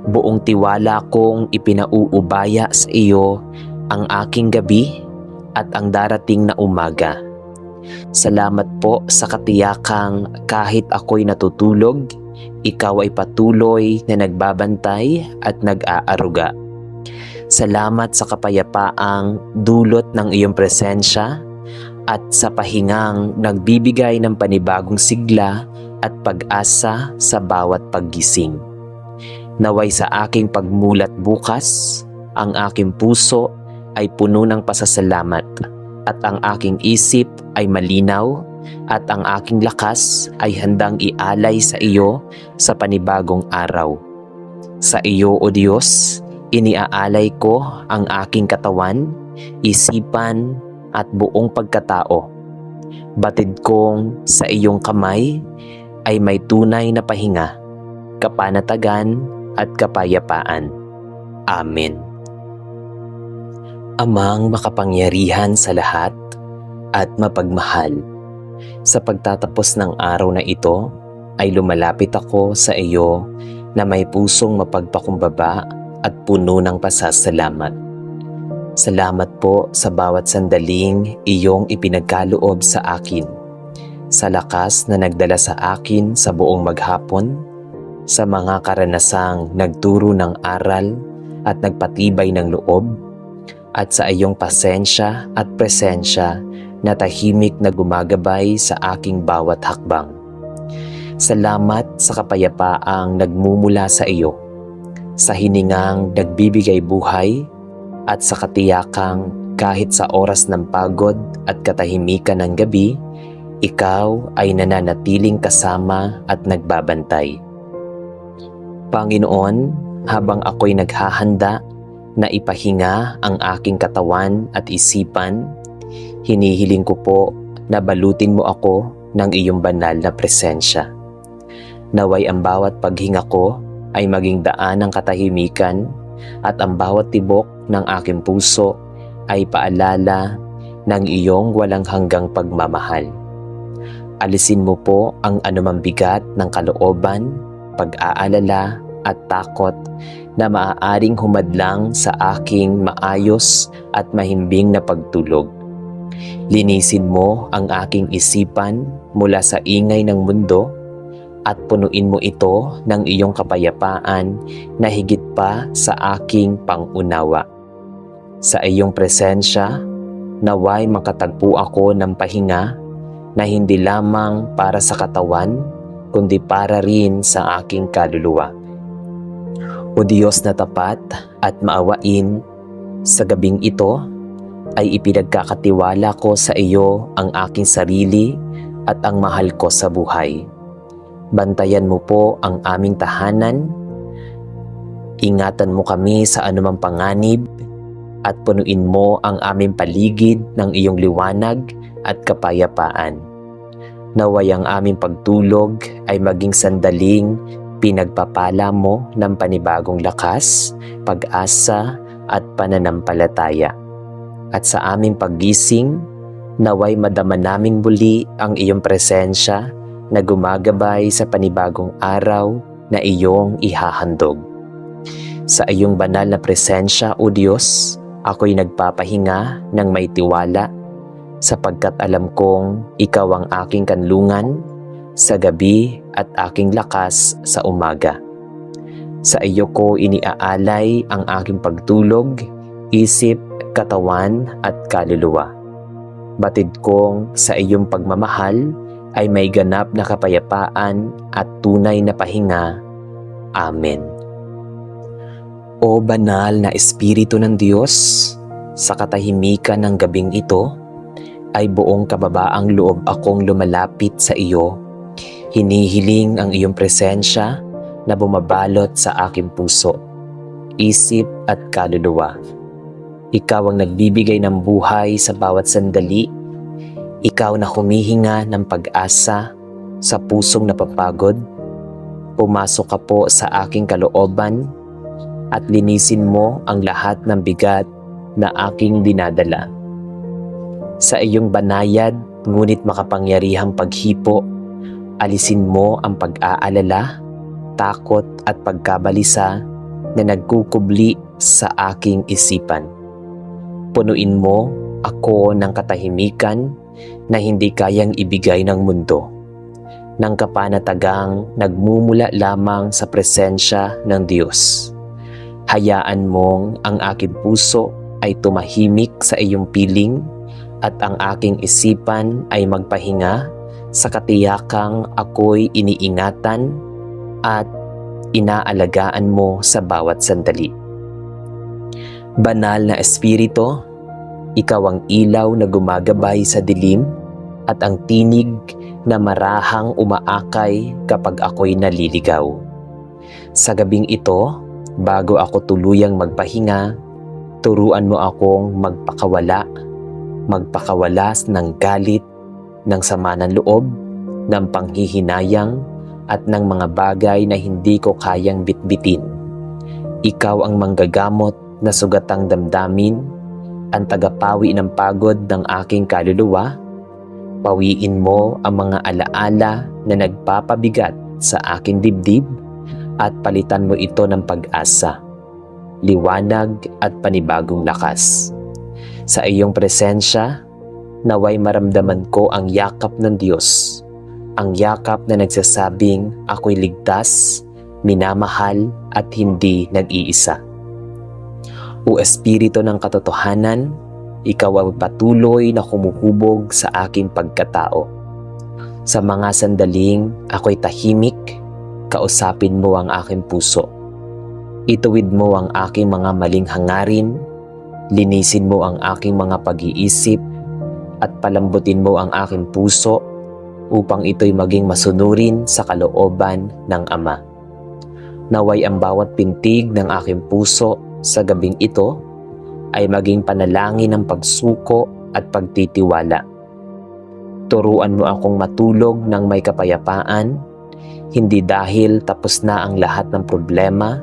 buong tiwala kong ipinauubaya sa iyo ang aking gabi at ang darating na umaga. Salamat po sa katiyakang kahit ako'y natutulog, ikaw ay patuloy na nagbabantay at nag-aaruga. Salamat sa kapayapaang dulot ng iyong presensya at sa pahingang nagbibigay ng panibagong sigla at pag-asa sa bawat paggising. Naway sa aking pagmulat bukas, ang aking puso ay puno ng pasasalamat, at ang aking isip ay malinaw, at ang aking lakas ay handang ialay sa iyo sa panibagong araw. Sa iyo, O Diyos, iniaalay ko ang aking katawan, isipan at buong pagkatao. Batid kong sa iyong kamay ay may tunay na pahinga, kapanatagan at kapayapaan. Amen. Amang makapangyarihan sa lahat at mapagmahal, sa pagtatapos ng araw na ito ay lumalapit ako sa iyo na may pusong mapagpakumbaba at puno ng pasasalamat. Salamat po sa bawat sandaling iyong ipinagkaloob sa akin, sa lakas na nagdala sa akin sa buong maghapon, sa mga karanasang nagturo ng aral at nagpatibay ng loob, at sa iyong pasensya at presensya na tahimik na gumagabay sa aking bawat hakbang. Salamat sa kapayapaang nagmumula sa iyo, sa hiningang nagbibigay buhay, at sa katiyakang kahit sa oras ng pagod at katahimikan ng gabi, ikaw ay nananatiling kasama at nagbabantay. Panginoon, habang ako'y naghahanda na ipahinga ang aking katawan at isipan, hinihiling ko po na balutin mo ako ng iyong banal na presensya. Naway ang bawat paghinga ko ay maging daan ng katahimikan, at ang bawat tibok ng aking puso ay paalala ng iyong walang hanggang pagmamahal. Alisin mo po ang anumang bigat ng kalooban, pag-aalala at takot na maaaring humadlang sa aking maayos at mahimbing na pagtulog. Linisin mo ang aking isipan mula sa ingay ng mundo at punuin mo ito ng iyong kapayapaan na higit pa sa aking pangunawa. Sa iyong presensya, naway makatagpo ako ng pahinga na hindi lamang para sa katawan, kundi para rin sa aking kaluluwa. O Diyos na tapat at maawain, sa gabing ito ay ipinagkakatiwala ko sa iyo ang aking sarili at ang mahal ko sa buhay. Bantayan mo po ang aming tahanan, ingatan mo kami sa anumang panganib, at punuin mo ang aming paligid ng iyong liwanag at kapayapaan. Naway ang aming pagtulog ay maging sandaling pinagpapala mo ng panibagong lakas, pag-asa at pananampalataya. At sa aming paggising, naway madama naming muli ang iyong presensya na gumagabay sa panibagong araw na iyong ihahandog. Sa iyong banal na presensya, O Diyos, ako'y nagpapahinga ng may tiwala sapagkat alam kong ikaw ang aking kanlungan sa gabi at aking lakas sa umaga. Sa iyo ko iniaalay ang aking pagtulog, isip, katawan at kaluluwa. Batid kong sa iyong pagmamahal ay may ganap na kapayapaan at tunay na pahinga. Amen. O banal na Espiritu ng Diyos, sa katahimikan ng gabing ito, ay buong kababaang loob akong lumalapit sa iyo. Hinihiling ang iyong presensya na bumabalot sa aking puso, isip at kaluluwa. Ikaw ang nagbibigay ng buhay sa bawat sandali. Ikaw na humihinga ng pag-asa sa pusong napapagod. Pumasok ka po sa aking kalooban at linisin mo ang lahat ng bigat na aking dinadala. Sa iyong banayad ngunit makapangyarihang paghipo, alisin mo ang pag-aalala, takot at pagkabalisa na nagkukubli sa aking isipan. Punuin mo ako ng katahimikan na hindi kayang ibigay ng mundo, ng kapanatagang nagmumula lamang sa presensya ng Diyos. Hayaan mong ang aking puso ay tumahimik sa iyong piling at ang aking isipan ay magpahinga sa katiyakang ako'y iniingatan at inaalagaan mo sa bawat sandali. Banal na Espiritu, ikaw ang ilaw na gumagabay sa dilim at ang tinig na marahang umaakay kapag ako'y naliligaw. Sa gabing ito, bago ako tuluyang magpahinga, turuan mo akong magpakawalas ng galit, ng sama ng loob, ng panghihinayang, at ng mga bagay na hindi ko kayang bitbitin. Ikaw ang manggagamot na sugatang damdamin, ang tagapawi ng pagod ng aking kaluluwa. Pawiin mo ang mga alaala na nagpapabigat sa aking dibdib at palitan mo ito ng pag-asa, liwanag at panibagong lakas. Sa iyong presensya, naway maramdaman ko ang yakap ng Diyos, ang yakap na nagsasabing ako'y ligtas, minamahal at hindi nag-iisa. O Espiritu ng katotohanan, ikaw ang patuloy na humuhubog sa aking pagkatao. Sa mga sandaling ako'y tahimik, kausapin mo ang aking puso. Ituwid mo ang aking mga maling hangarin, linisin mo ang aking mga pag-iisip, at palambutin mo ang aking puso upang ito'y maging masunurin sa kalooban ng Ama. Naway ang bawat pintig ng aking puso sa gabing ito ay maging panalangin ng pagsuko at pagtitiwala. Turuan mo akong matulog ng may kapayapaan, hindi dahil tapos na ang lahat ng problema,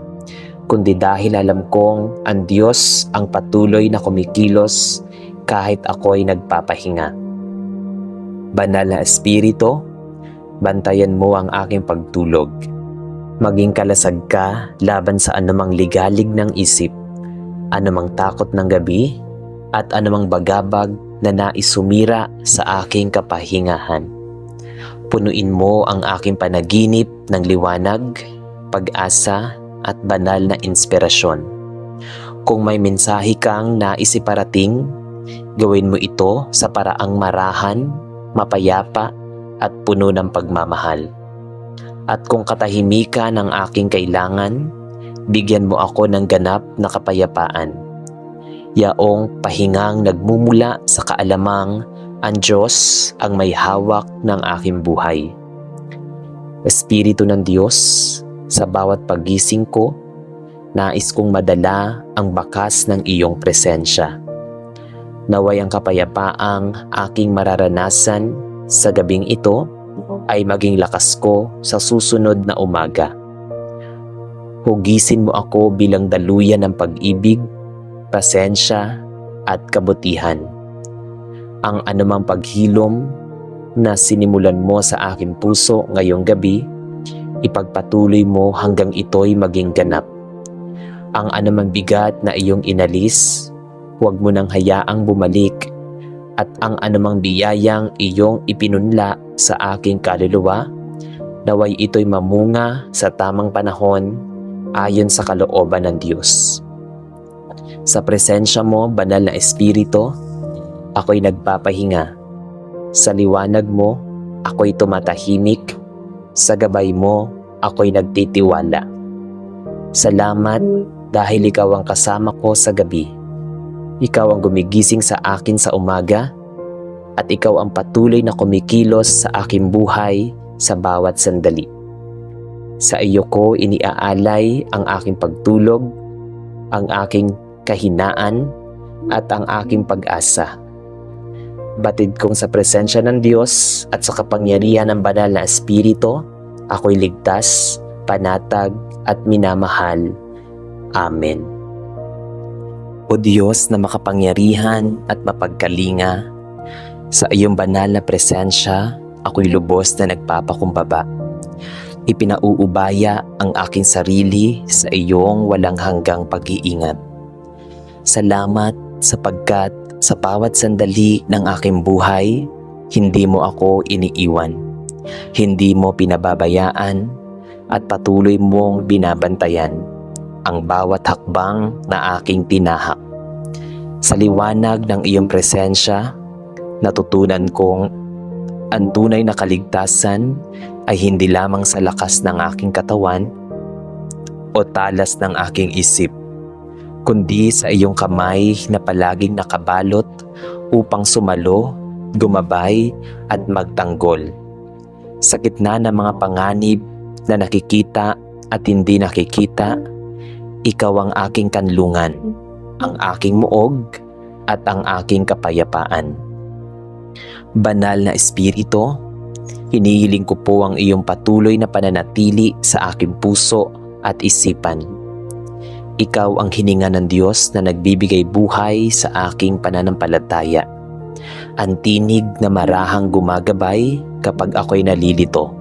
kundi dahil alam kong ang Diyos ang patuloy na kumikilos kahit ako'y nagpapahinga. Banal na Espiritu, bantayan mo ang aking pagtulog. Maging kalasag ka laban sa anumang ligalig ng isip, anumang takot ng gabi, at anumang bagabag na naisumira sa aking kapahingahan. Punuin mo ang aking panaginip ng liwanag, pag-asa at banal na inspirasyon. Kung may mensahe kang nais iparating, gawin mo ito sa paraang marahan, mapayapa at puno ng pagmamahal. At kung katahimikan ang aking kailangan, bigyan mo ako ng ganap na kapayapaan. Yaong pahingang nagmumula sa kaalamang ang Diyos ang may hawak ng aking buhay. Espiritu ng Diyos, sa bawat pagising ko, nais kong madala ang bakas ng iyong presensya. Naway ang kapayapaang aking mararanasan sa gabing ito ay maging lakas ko sa susunod na umaga. Hugisin mo ako bilang daluyan ng pag-ibig, pasensya at kabutihan. Ang anumang paghilom na sinimulan mo sa aking puso ngayong gabi, ipagpatuloy mo hanggang ito'y maging ganap. Ang anumang bigat na iyong inalis, huwag mo nang hayaang bumalik, at ang anumang biyayang iyong ipinunla sa aking kaluluwa, naway ito'y mamunga sa tamang panahon ayon sa kalooban ng Diyos. Sa presensya mo, banal na Espiritu, ako'y nagpapahinga. Sa liwanag mo, ako'y tumatahimik. Sa gabay mo, ako'y nagtitiwala. Salamat dahil ikaw ang kasama ko sa gabi. Ikaw ang gumigising sa akin sa umaga, at ikaw ang patuloy na kumikilos sa aking buhay sa bawat sandali. Sa iyo ko iniaalay ang aking pagtulog, ang aking kahinaan, at ang aking pag-asa. Batid kong sa presensya ng Diyos at sa kapangyarihan ng banal na Espiritu, ako'y ligtas, panatag at minamahal. Amen. O Diyos na makapangyarihan at mapagkalinga, sa iyong banal na presensya, ako'y lubos na nagpapakumbaba. Ipinauubaya ang aking sarili sa iyong walang hanggang pag-iingat. Salamat sapagkat sa bawat sandali ng aking buhay, hindi mo ako iniiwan. Hindi mo pinababayaan at patuloy mong binabantayan ang bawat hakbang na aking tinahak. Sa liwanag ng iyong presensya, natutunan kong ang tunay na kaligtasan ay hindi lamang sa lakas ng aking katawan o talas ng aking isip, kundi sa iyong kamay na palaging nakabalot upang sumalo, gumabay at magtanggol. Sa gitna ng mga panganib na nakikita at hindi nakikita, ikaw ang aking kanlungan, ang aking muog at ang aking kapayapaan. Banal na Espiritu, hinihiling ko po ang iyong patuloy na pananatili sa aking puso at isipan. Ikaw ang hininga ng Diyos na nagbibigay buhay sa aking pananampalataya. Ang tinig na marahang gumagabay kapag ako'y nalilito.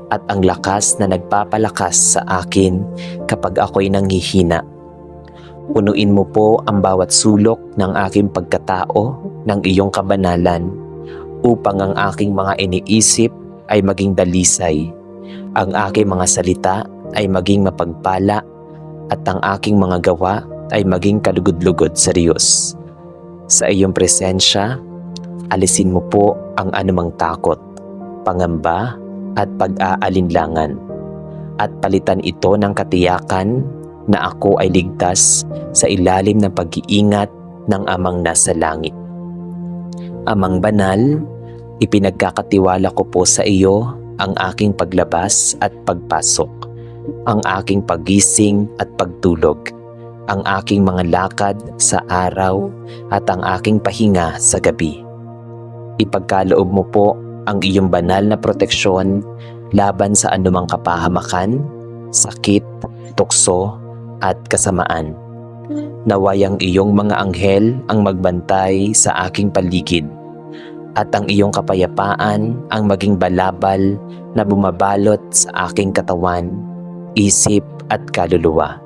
At ang lakas na nagpapalakas sa akin kapag ako'y nanghihina. Punuin mo po ang bawat sulok ng aking pagkatao ng iyong kabanalan upang ang aking mga iniisip ay maging dalisay, ang aking mga salita ay maging mapagpala, at ang aking mga gawa ay maging kalugod-lugod sa Diyos. Sa iyong presensya, alisin mo po ang anumang takot, pangamba at pag-aalinlangan, at palitan ito ng katiyakan na ako ay ligtas sa ilalim ng pag-iingat ng Amang nasa langit. Amang banal, ipinagkakatiwala ko po sa iyo ang aking paglabas at pagpasok, ang aking paggising at pagtulog, ang aking mga lakad sa araw at ang aking pahinga sa gabi. Ipagkaloob mo po ang iyong banal na proteksyon laban sa anumang kapahamakan, sakit, tukso at kasamaan. Naway ang iyong mga anghel ang magbantay sa aking paligid, at ang iyong kapayapaan ang maging balabal na bumabalot sa aking katawan, isip at kaluluwa.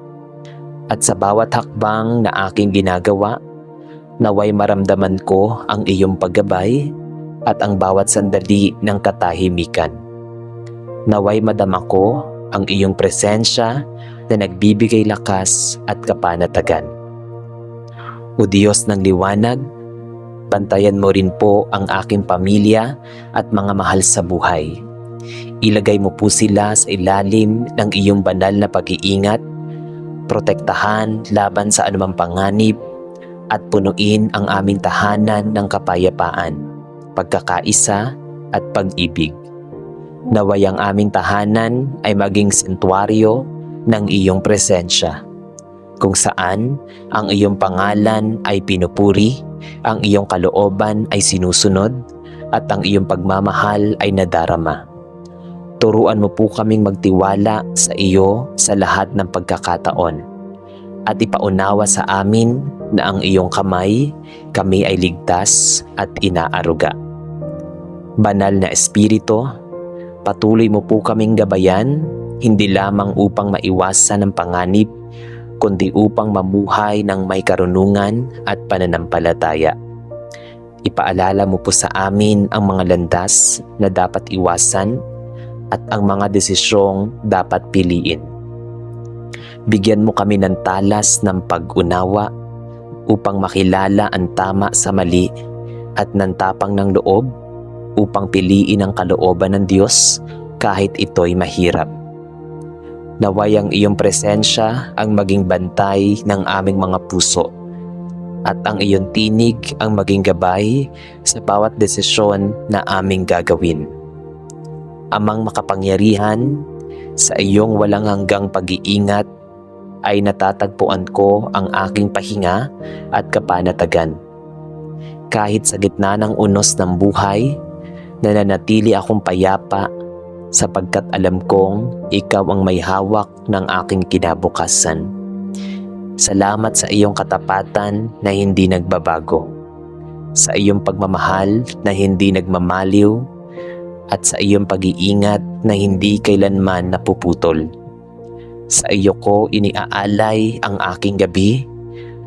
At sa bawat hakbang na aking ginagawa, naway maramdaman ko ang iyong paggabay, at ang bawat sandali ng katahimikan. Naway madama ko ang iyong presensya na nagbibigay lakas at kapanatagan. O Diyos ng liwanag, bantayan mo rin po ang aking pamilya at mga mahal sa buhay. Ilagay mo po sila sa ilalim ng iyong banal na pag-iingat, protektahan laban sa anumang panganib, at punuin ang aming tahanan ng kapayapaan, pagkakaisa at pag-ibig. Naway ang aming tahanan ay maging santuaryo ng iyong presensya, kung saan ang iyong pangalan ay pinupuri, ang iyong kalooban ay sinusunod, at ang iyong pagmamahal ay nadarama. Turuan mo po kaming magtiwala sa iyo sa lahat ng pagkakataon, at ipaunawa sa amin na ang iyong kamay, kami ay ligtas at inaaruga. Banal na Espiritu, patuloy mo po kaming gabayan, hindi lamang upang maiwasan ang panganib, kundi upang mamuhay ng may karunungan at pananampalataya. Ipaalala mo po sa amin ang mga landas na dapat iwasan at ang mga desisyong dapat piliin. Bigyan mo kami ng talas ng pag-unawa upang makilala ang tama sa mali at ng tapang ng loob upang piliin ang kalooban ng Diyos kahit ito'y mahirap. Naway ang iyong presensya ang maging bantay ng aming mga puso at ang iyong tinig ang maging gabay sa bawat desisyon na aming gagawin. Amang makapangyarihan, sa iyong walang hanggang pag-iingat ay natatagpuan ko ang aking pahinga at kapanatagan. Kahit sa gitna ng unos ng buhay, nananatili akong payapa sapagkat alam kong ikaw ang may hawak ng aking kinabukasan. Salamat sa iyong katapatan na hindi nagbabago, sa iyong pagmamahal na hindi nagmamaliw, at sa iyong pag-iingat na hindi kailanman napuputol. Sa iyo ko iniaalay ang aking gabi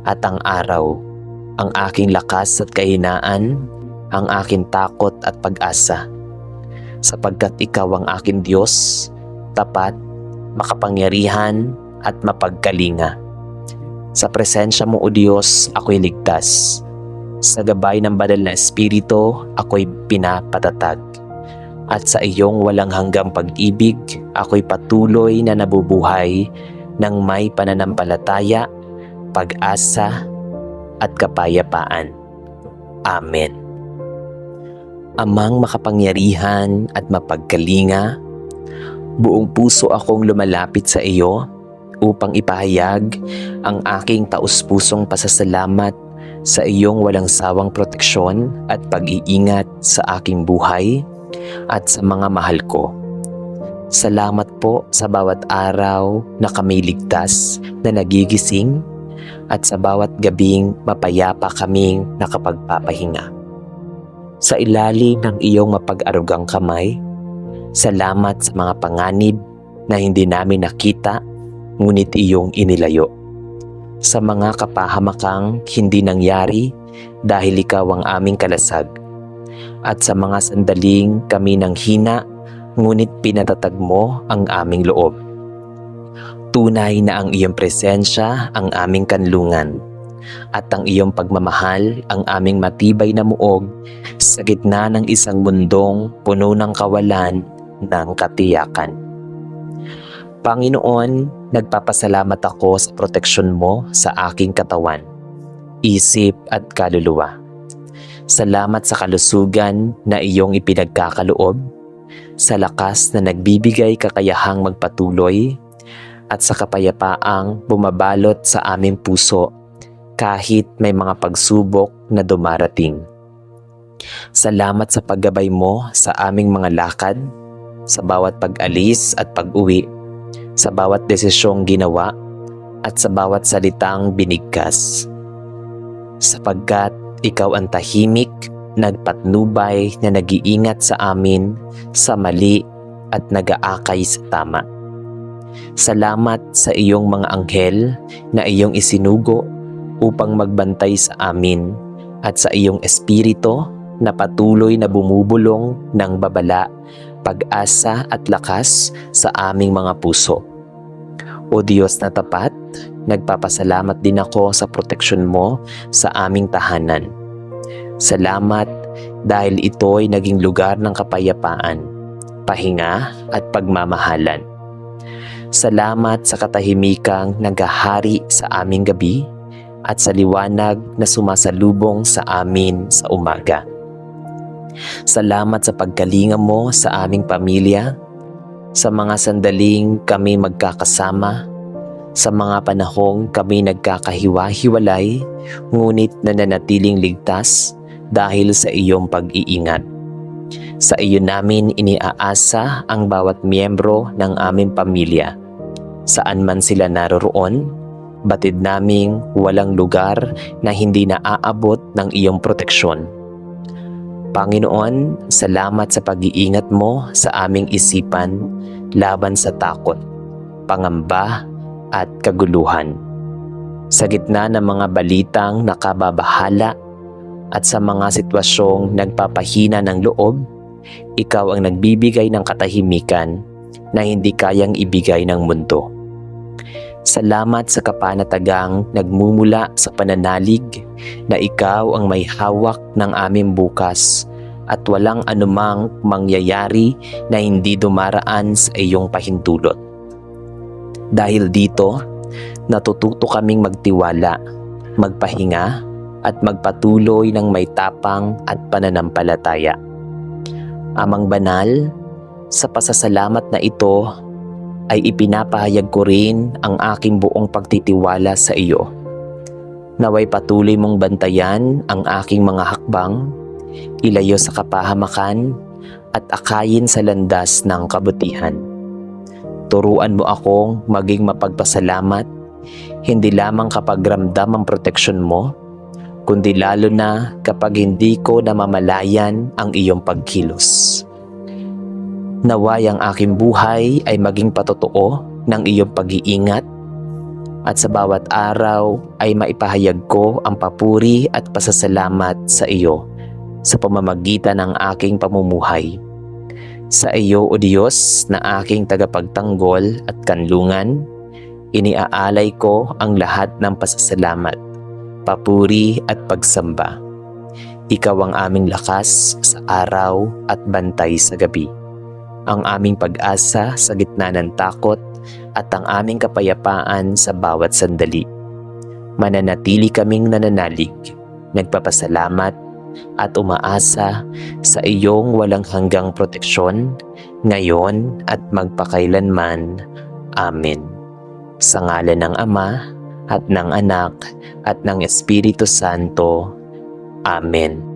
at ang araw, ang aking lakas at kahinaan, ang aking takot at pag-asa. Sapagkat ikaw ang aking Diyos, tapat, makapangyarihan at mapagkalinga. Sa presensya mo, O Diyos, ako'y ligtas. Sa gabay ng banal na Espiritu, ako'y pinapatatag. At sa iyong walang hanggang pag-ibig, ako'y patuloy na nabubuhay ng may pananampalataya, pag-asa, at kapayapaan. Amen. Amang makapangyarihan at mapagkalinga, buong puso akong lumalapit sa iyo upang ipahayag ang aking taus-pusong pasasalamat sa iyong walang sawang proteksyon at pag-iingat sa aking buhay at sa mga mahal ko. Salamat po sa bawat araw na kami ligtas na nagigising at sa bawat gabing mapayapa kaming nakapagpapahinga. Sa ilalim ng iyong mapag-arugang kamay, salamat sa mga panganib na hindi namin nakita ngunit iyong inilayo. Sa mga kapahamakang hindi nangyari dahil ikaw ang aming kalasag. At sa mga sandaling kami nang hina, ngunit pinatatag mo ang aming loob. Tunay na ang iyong presensya ang aming kanlungan, at ang iyong pagmamahal ang aming matibay na muog sa gitna ng isang mundong puno ng kawalan ng katiyakan. Panginoon, nagpapasalamat ako sa proteksyon mo sa aking katawan, isip at kaluluwa. Salamat sa kalusugan na iyong ipinagkakaloob, sa lakas na nagbibigay kakayahang magpatuloy, at sa kapayapaang bumabalot sa aming puso kahit may mga pagsubok na dumarating. Salamat sa paggabay mo sa aming mga lakad, sa bawat pag-alis at pag-uwi, sa bawat desisyong ginawa, at sa bawat salitang binigkas. Sapagkat ikaw ang tahimik, nagpatnubay na nag-iingat sa amin sa mali at nag-aakay sa tama. Salamat sa iyong mga anghel na iyong isinugo upang magbantay sa amin at sa iyong espiritu na patuloy na bumubulong ng babala, pag-asa at lakas sa aming mga puso. O Diyos na tapat, nagpapasalamat din ako sa proteksyon mo sa aming tahanan. Salamat dahil ito'y naging lugar ng kapayapaan, pahinga at pagmamahalan. Salamat sa katahimikang naghahari sa aming gabi at sa liwanag na sumasalubong sa amin sa umaga. Salamat sa pagkalinga mo sa aming pamilya, sa mga sandaling kami magkakasama, sa mga panahong kami nagkakahiwa-hiwalay, ngunit nananatiling ligtas dahil sa iyong pag-iingat. Sa iyo namin iniaasa ang bawat miyembro ng aming pamilya. Saan man sila naroroon, batid naming walang lugar na hindi naaabot ng iyong proteksyon. Panginoon, salamat sa pag-iingat mo sa aming isipan laban sa takot, pangamba at kaguluhan. Sa gitna ng mga balitang nakababahala at sa mga sitwasyong nagpapahina ng loob, ikaw ang nagbibigay ng katahimikan na hindi kayang ibigay ng mundo. Salamat sa kapanatagang nagmumula sa pananalig na ikaw ang may hawak ng aming bukas at walang anumang mangyayari na hindi dumaraan sa iyong pahintulot. Dahil dito, natututo kaming magtiwala, magpahinga at magpatuloy ng may tapang at pananampalataya. Amang banal, sa pasasalamat na ito ay ipinapahayag ko rin ang aking buong pagtitiwala sa iyo. Naway patuloy mong bantayan ang aking mga hakbang, ilayo sa kapahamakan at akayin sa landas ng kabutihan. Turuan mo akong maging mapagpasalamat, hindi lamang kapag ramdam ang proteksyon mo, kundi lalo na kapag hindi ko namamalayan ang iyong pagkilos. Naway ang aking buhay ay maging patotoo ng iyong pag-iingat at sa bawat araw ay maipahayag ko ang papuri at pasasalamat sa iyo sa pamamagitan ng aking pamumuhay. Sa iyo, O Diyos, na aking tagapagtanggol at kanlungan, iniaalay ko ang lahat ng pasasalamat, papuri at pagsamba. Ikaw ang aming lakas sa araw at bantay sa gabi, ang aming pag-asa sa gitna ng takot at ang aming kapayapaan sa bawat sandali. Mananatili kaming nananalig, nagpapasalamat at umaasa sa iyong walang hanggang proteksyon ngayon at magpakailanman. Amen. Sa ngalan ng Ama at ng Anak at ng Espiritu Santo. Amen.